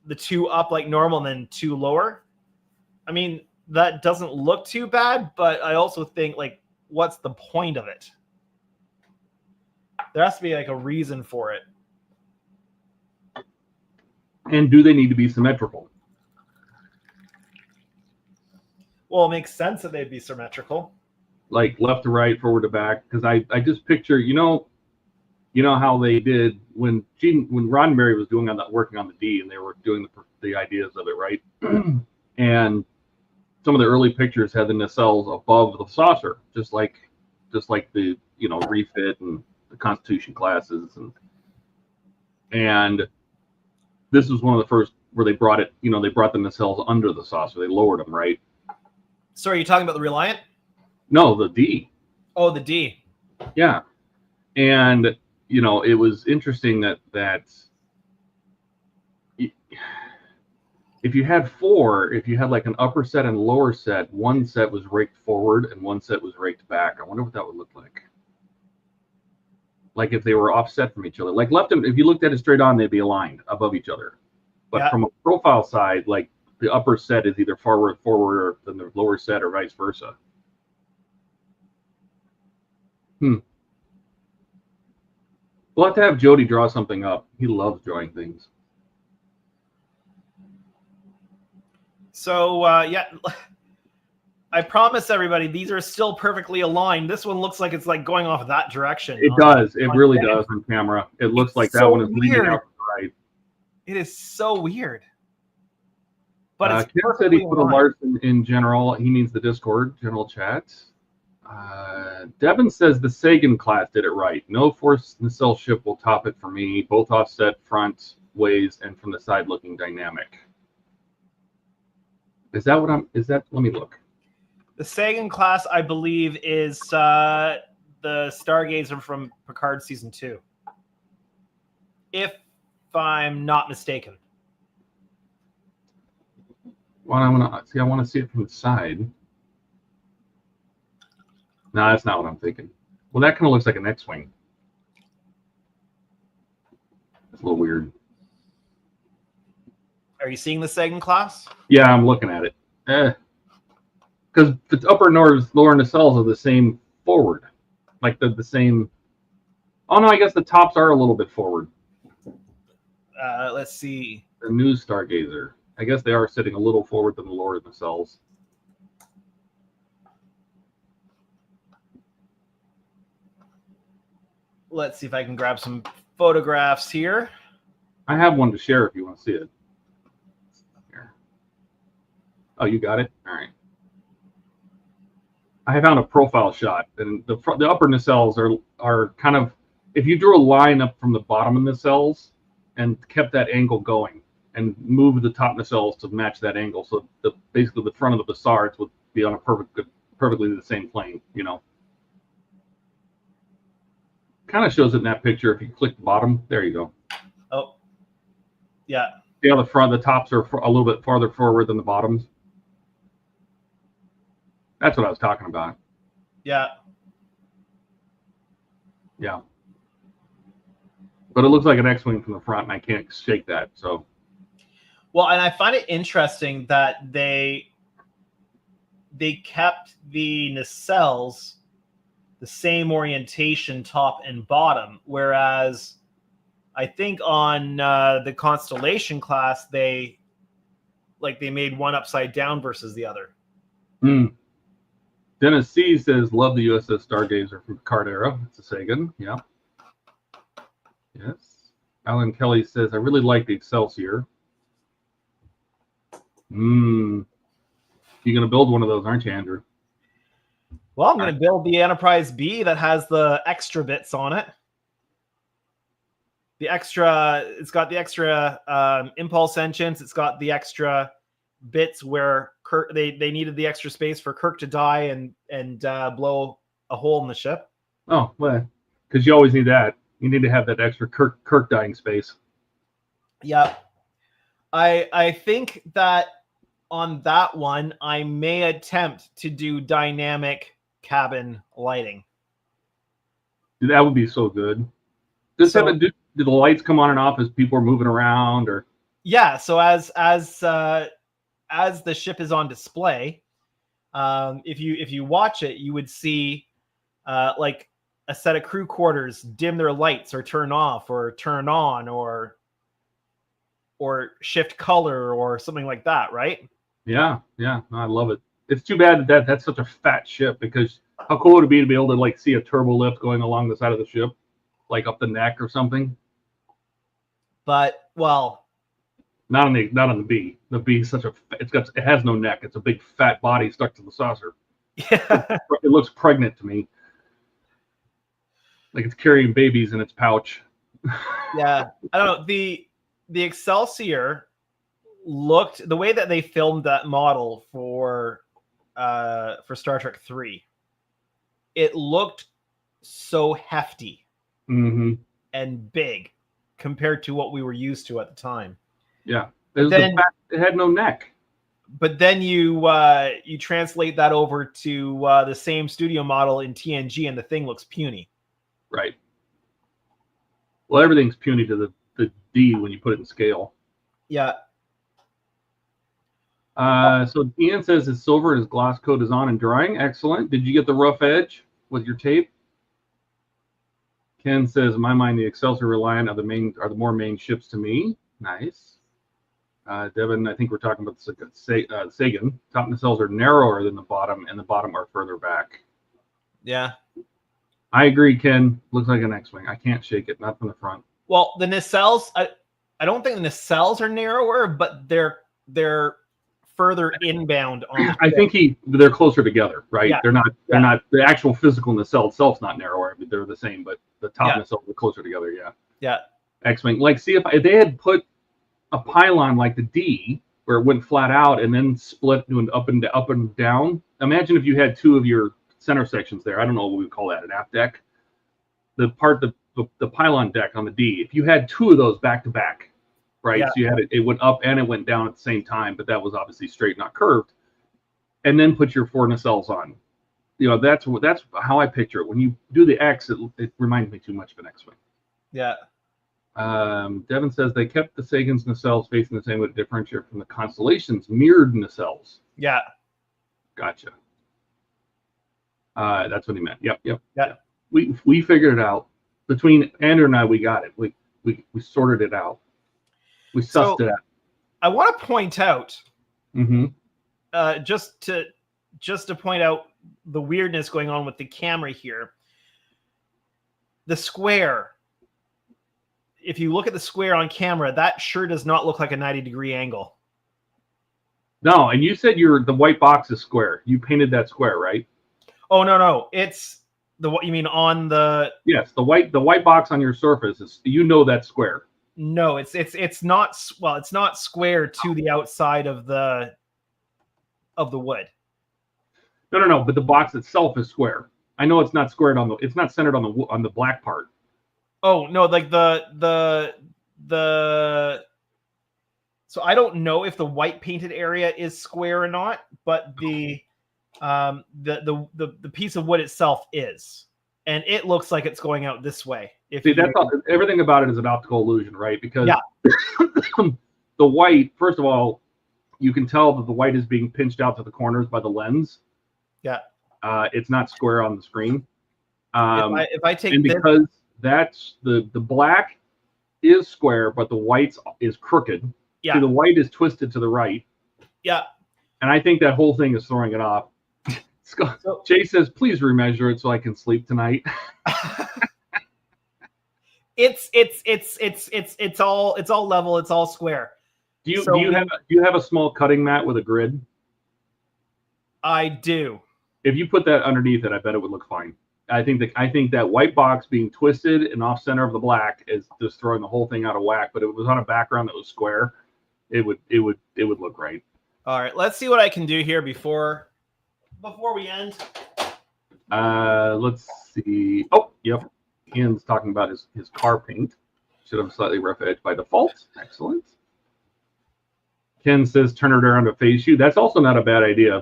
the 2 up like normal and then 2 lower. I mean, that doesn't look too bad, but I also think, like, what's the point of it? There has to be like a reason for it. And do they need to be symmetrical? Well, it makes sense that they'd be symmetrical. Like left to right, forward to back. Because I just picture, you know how they did when Roddenberry was working on the D, and they were doing the ideas of it, right? And some of the early pictures had the nacelles above the saucer, just like the refit and the Constitution classes, and this was one of the first where they brought it. They brought the nacelles under the saucer. They lowered them, right? So are you talking about the Reliant? No, the D. Oh, the D. Yeah, and it was interesting that if you had 4, if you had like an upper set and lower set, one set was raked forward and one set was raked back. I wonder what that would look like. Like if they were offset from each other. Like if you looked at it straight on, they'd be aligned above each other. But from a profile side, like the upper set is either forward or than the lower set or vice versa. We'll have to have Jody draw something up. He loves drawing things. So, yeah, I promise everybody, these are still perfectly aligned. This one looks like it's like going off that direction. It does. It really does on camera. It looks like that one is leaning out to the right. It is so weird. But it's Ken said he put a Larson in general. He means the Discord, general chat. Devin says the Sagan class did it right. No force nacelle ship will top it for me. Both offset front ways and from the side looking dynamic. Let me look. The Sagan class, I believe, is the Stargazer from Picard Season 2. If I'm not mistaken. Well, I want to see it from the side. No, that's not what I'm thinking. Well, that kind of looks like an X-Wing. It's a little weird. Are you seeing the Sagan class? Yeah, I'm looking at it. Because the upper and lower nacelles are the same forward. Like the same. Oh, no, I guess the tops are a little bit forward. Let's see. The new Stargazer. I guess they are sitting a little forward than the lower nacelles. Let's see if I can grab some photographs here. I have one to share if you want to see it. Here. Oh, you got it? All right. I found a profile shot, and the upper nacelles are kind of, if you drew a line up from the bottom of the nacelles and kept that angle going and moved the top nacelles to match that angle, so basically the front of the Bassards would be on a perfectly the same plane, Kind of shows it in that picture. If you click the bottom, there you go. Oh, yeah. See how the tops are a little bit farther forward than the bottoms? That's what I was talking about. Yeah. Yeah. But it looks like an X-Wing from the front, and I can't shake that. So. Well, and I find it interesting that they kept the nacelles the same orientation, top and bottom, whereas I think on the Constellation class, they like they made one upside down versus the other. Dennis C says, love the USS Stargazer from Card Era. It's a Sagan. Yeah. Yes. Alan Kelly says, I really like the Excelsior. You're going to build one of those, aren't you, Andrew? Well, I'm going to build the Enterprise B that has the extra bits on it. It's got the extra impulse engines. It's got the extra bits where Kirk, they needed the extra space for Kirk to die and blow a hole in the ship. Oh, well, because you always need that. You need to have that extra Kirk dying space. Yeah. I think that on that one, I may attempt to do dynamic cabin lighting. Dude, that would be so good. Just have it do the lights come on and off as people are moving around, or yeah. So as the ship is on display, if you watch it, you would see like a set of crew quarters dim their lights or turn off or turn on or shift color or something like that, right? Yeah, I love it. It's too bad that that's such a fat ship, because how cool would it be to be able to like see a turbo lift going along the side of the ship, like up the neck or something? But well, not on the B. The B is such a it has no neck. It's a big fat body stuck to the saucer. Yeah. It looks pregnant to me, like it's carrying babies in its pouch. Yeah, I don't know. The Excelsior looked, the way that they filmed that model for Star Trek 3, it looked so hefty and big compared to what we were used to at the time. Yeah, it had no neck. But then you translate that over to the same studio model in TNG, and the thing looks puny. Right. Well, everything's puny to the D when you put it in scale. Yeah. So Ian says his silver and his gloss coat is on and drying. Excellent. Did you get the rough edge with your tape? Ken says, in my mind, the Excelsior Reliant are the more main ships to me. Nice. Devin, I think we're talking about the Sagan. Top nacelles are narrower than the bottom, and the bottom are further back. Yeah. I agree, Ken. Looks like an X-wing. I can't shake it, not from the front. Well, the nacelles, I don't think the nacelles are narrower, but they're further inbound on the I think they're closer together, right? Yeah. They're not the actual physical nacelle itself's not narrower, but they're the same, but the top nacelles are closer together, yeah. X-wing. Like, see, if they had put a pylon like the D where it went flat out and then split doing up and down. Imagine if you had two of your center sections there. I don't know what we would call that, an aft deck. The pylon deck on the D. If you had two of those back to back, right? Yeah. So you had it went up and it went down at the same time, but that was obviously straight, not curved. And then put your four nacelles on. You know, that's how I picture it. When you do the X, it reminds me too much of an X-wing. Yeah. Devin says they kept the Sagan's nacelles facing the same way to differentiate from the Constellation's mirrored nacelles. Yeah. Gotcha. That's what he meant. Yep. Yeah. We figured it out. Between Andrew and I, we got it. We sorted it out. We sussed it out. I want to point out, just to point out the weirdness going on with the camera here. The square. If you look at the square on camera, that sure does not look like a 90-degree angle. No, and you said the white box is square. You painted that square, right? Oh no, it's what you mean on the. Yes, the white box on your surface is, that's square. No, it's not. Well, it's not square to the outside of the wood. No, but the box itself is square. I know it's not squared it's not centered on the black part. Oh no, like the so I don't know if the white painted area is square or not, but the piece of wood itself is, and it looks like it's going out this way. Everything about it is an optical illusion, right? Because the white, first of all, you can tell that the white is being pinched out to the corners by the lens. Yeah, it's not square on the screen. If I take because that's the black is square, but the white is crooked. Yeah. See, the white is twisted to the right, Yeah. And I think that whole thing is throwing it off. Jay says, please remeasure it so I can sleep tonight. It's all level, it's all square. Do you have a small cutting mat with a grid? I do. If you put that underneath it, I bet it would look fine. I think that white box being twisted and off center of the black is just throwing the whole thing out of whack. But if it was on a background that was square, it would look right. All right, let's see what I can do here before we end. Let's see. Oh, yep. Ian's talking about his car paint. Should have slightly rough edge by default. Excellent. Ken says turn it around to face you. That's also not a bad idea.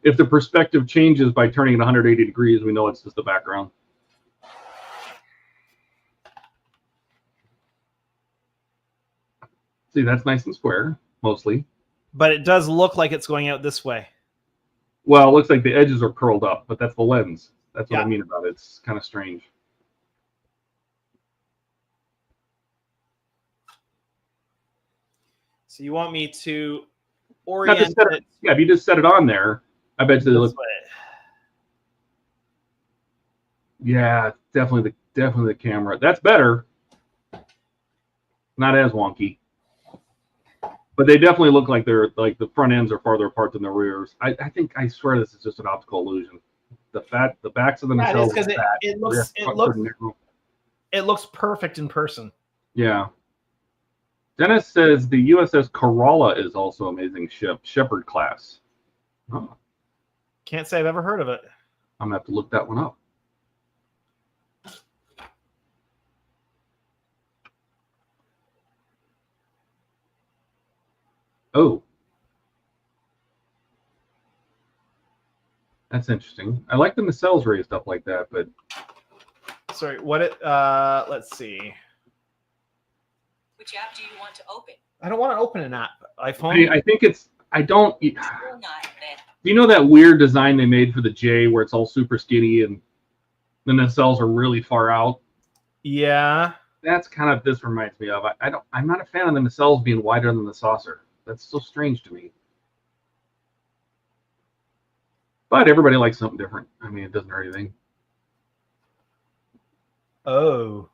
If the perspective changes by turning it 180 degrees, we know it's just the background. See, that's nice and square, mostly. But it does look like it's going out this way. Well, it looks like the edges are curled up, but that's the lens. That's what I mean about it. It's kind of strange. So you want me to orient it? Yeah, if you just set it on there, I bet you they look. Yeah, definitely the camera. That's better. Not as wonky. But they definitely look like they're like the front ends are farther apart than the rears. I swear this is just an optical illusion. The backs of the nacelles because it looks perfect in person. Yeah. Dennis says the USS Corolla is also amazing ship, Shepherd class. Oh. Can't say I've ever heard of it. I'm gonna have to look that one up. Oh, that's interesting. I like the nacelles raised up like that, but sorry, what it? Let's see. Which app do you want to open? I don't want to open an app. iPhone. I think it's. I don't. Do you know that weird design they made for the J, where it's all super skinny and the nacelles are really far out? Yeah. That's kind of this reminds me of. I'm not a fan of the nacelles being wider than the saucer. That's so strange to me. But everybody likes something different. I mean, it doesn't hurt anything. Oh.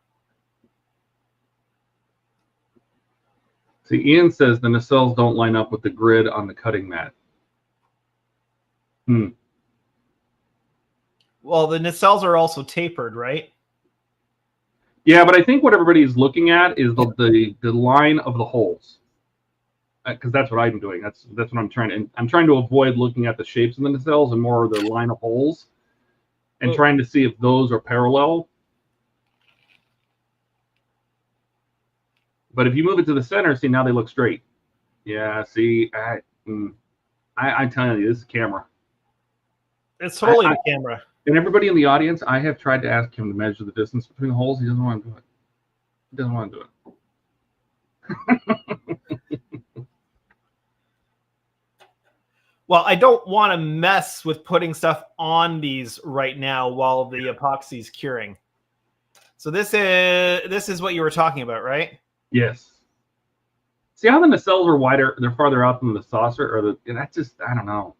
See, Ian says the nacelles don't line up with the grid on the cutting mat. Well, the nacelles are also tapered, right? Yeah, but I think what everybody's looking at is the line of the holes. Because that's what I'm doing. That's what I'm trying to. I'm trying to avoid looking at the shapes of the nacelles and more of the line of holes, and trying to see if those are parallel. But if you move it to the center, see now they look straight. Yeah, see, I'm telling you, this is camera. It's totally the camera. And everybody in the audience, I have tried to ask him to measure the distance between the holes. He doesn't want to do it. He doesn't want to do it. Well, I don't want to mess with putting stuff on these right now while the epoxy is curing. So this is what you were talking about, right? Yes. See how the nacelles are wider? They're farther out than the saucer, and that's just, I don't know.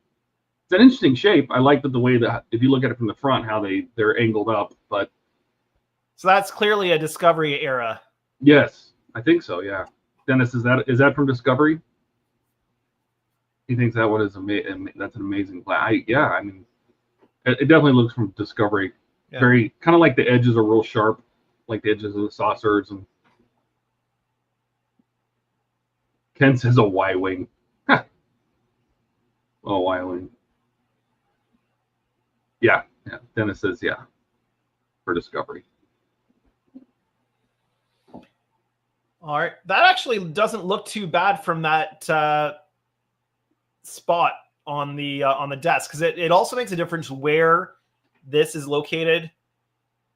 It's an interesting shape. I like the way that if you look at it from the front, how they're angled up. But so that's clearly a Discovery era. Yes, I think so. Yeah. Dennis, is that from Discovery? He thinks that one is amazing. That's an amazing black. I mean, it definitely looks from Discovery. Yeah. Very kind of like the edges are real sharp, like the edges of the saucers. And Ken says a Y-wing. Oh, Y-wing. Yeah. Dennis says yeah for Discovery. All right, that actually doesn't look too bad from that spot on the desk, because it also makes a difference where this is located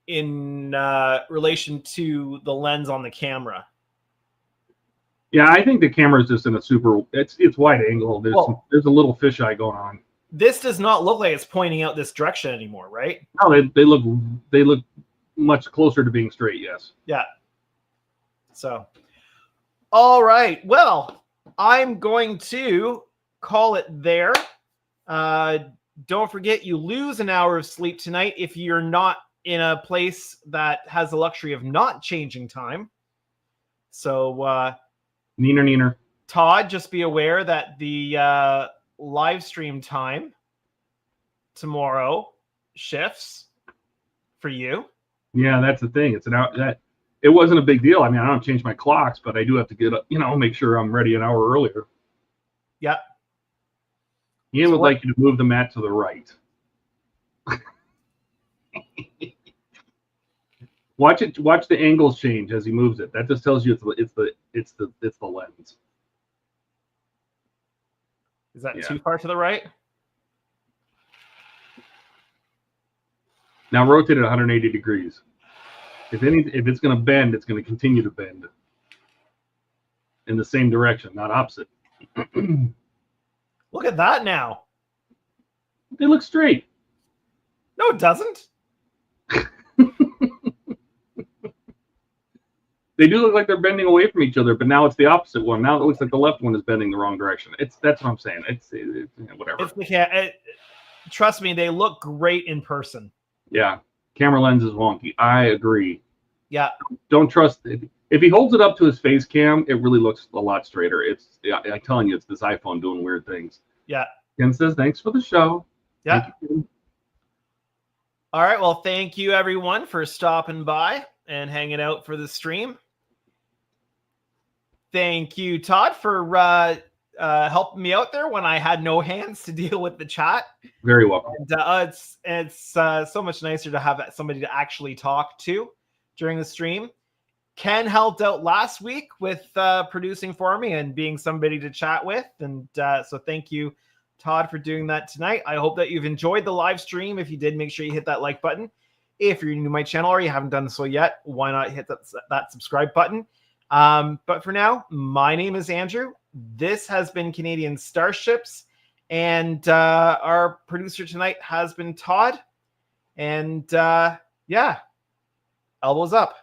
in relation to the lens on the camera. Yeah, I think the camera is just in a super. It's wide angle. There's a little fisheye going on. This does not look like it's pointing out this direction anymore, right? No, they look much closer to being straight. Yes. Yeah. So, all right. Well, I'm going to call it there. Don't forget, you lose an hour of sleep tonight if you're not in a place that has the luxury of not changing time. So, Neener. Todd, just be aware that the live stream time tomorrow shifts for you. Yeah, that's the thing. It's an hour that it wasn't a big deal. I mean, I don't change my clocks, but I do have to get up, make sure I'm ready an hour earlier. Yeah. Ian would like you to move the mat to the right. Watch the angles change as he moves it. That just tells you it's the lens. Is that too far to the right? Now rotate it 180 degrees. If it's going to bend, it's going to continue to bend in the same direction, not opposite. Look at that now. They look straight. No, it doesn't. They do look like they're bending away from each other, but now it's the opposite one. Now it looks like the left one is bending the wrong direction. That's what I'm saying. It's whatever. Trust me, they look great in person. Yeah, camera lens is wonky. I agree. Yeah. Don't trust it. If he holds it up to his face cam, it really looks a lot straighter. I'm telling you, it's this iPhone doing weird things. Yeah. Ken says, thanks for the show. Yeah. All right. Well, thank you everyone for stopping by and hanging out for the stream. Thank you, Todd, for helping me out there when I had no hands to deal with the chat. Very welcome. And, it's so much nicer to have somebody to actually talk to during the stream. Ken helped out last week with producing for me and being somebody to chat with. And so thank you, Todd, for doing that tonight. I hope that you've enjoyed the live stream. If you did, make sure you hit that like button. If you're new to my channel or you haven't done so yet, why not hit that subscribe button? But for now, my name is Andrew. This has been Canadian Starships. And our producer tonight has been Todd. And yeah, elbows up.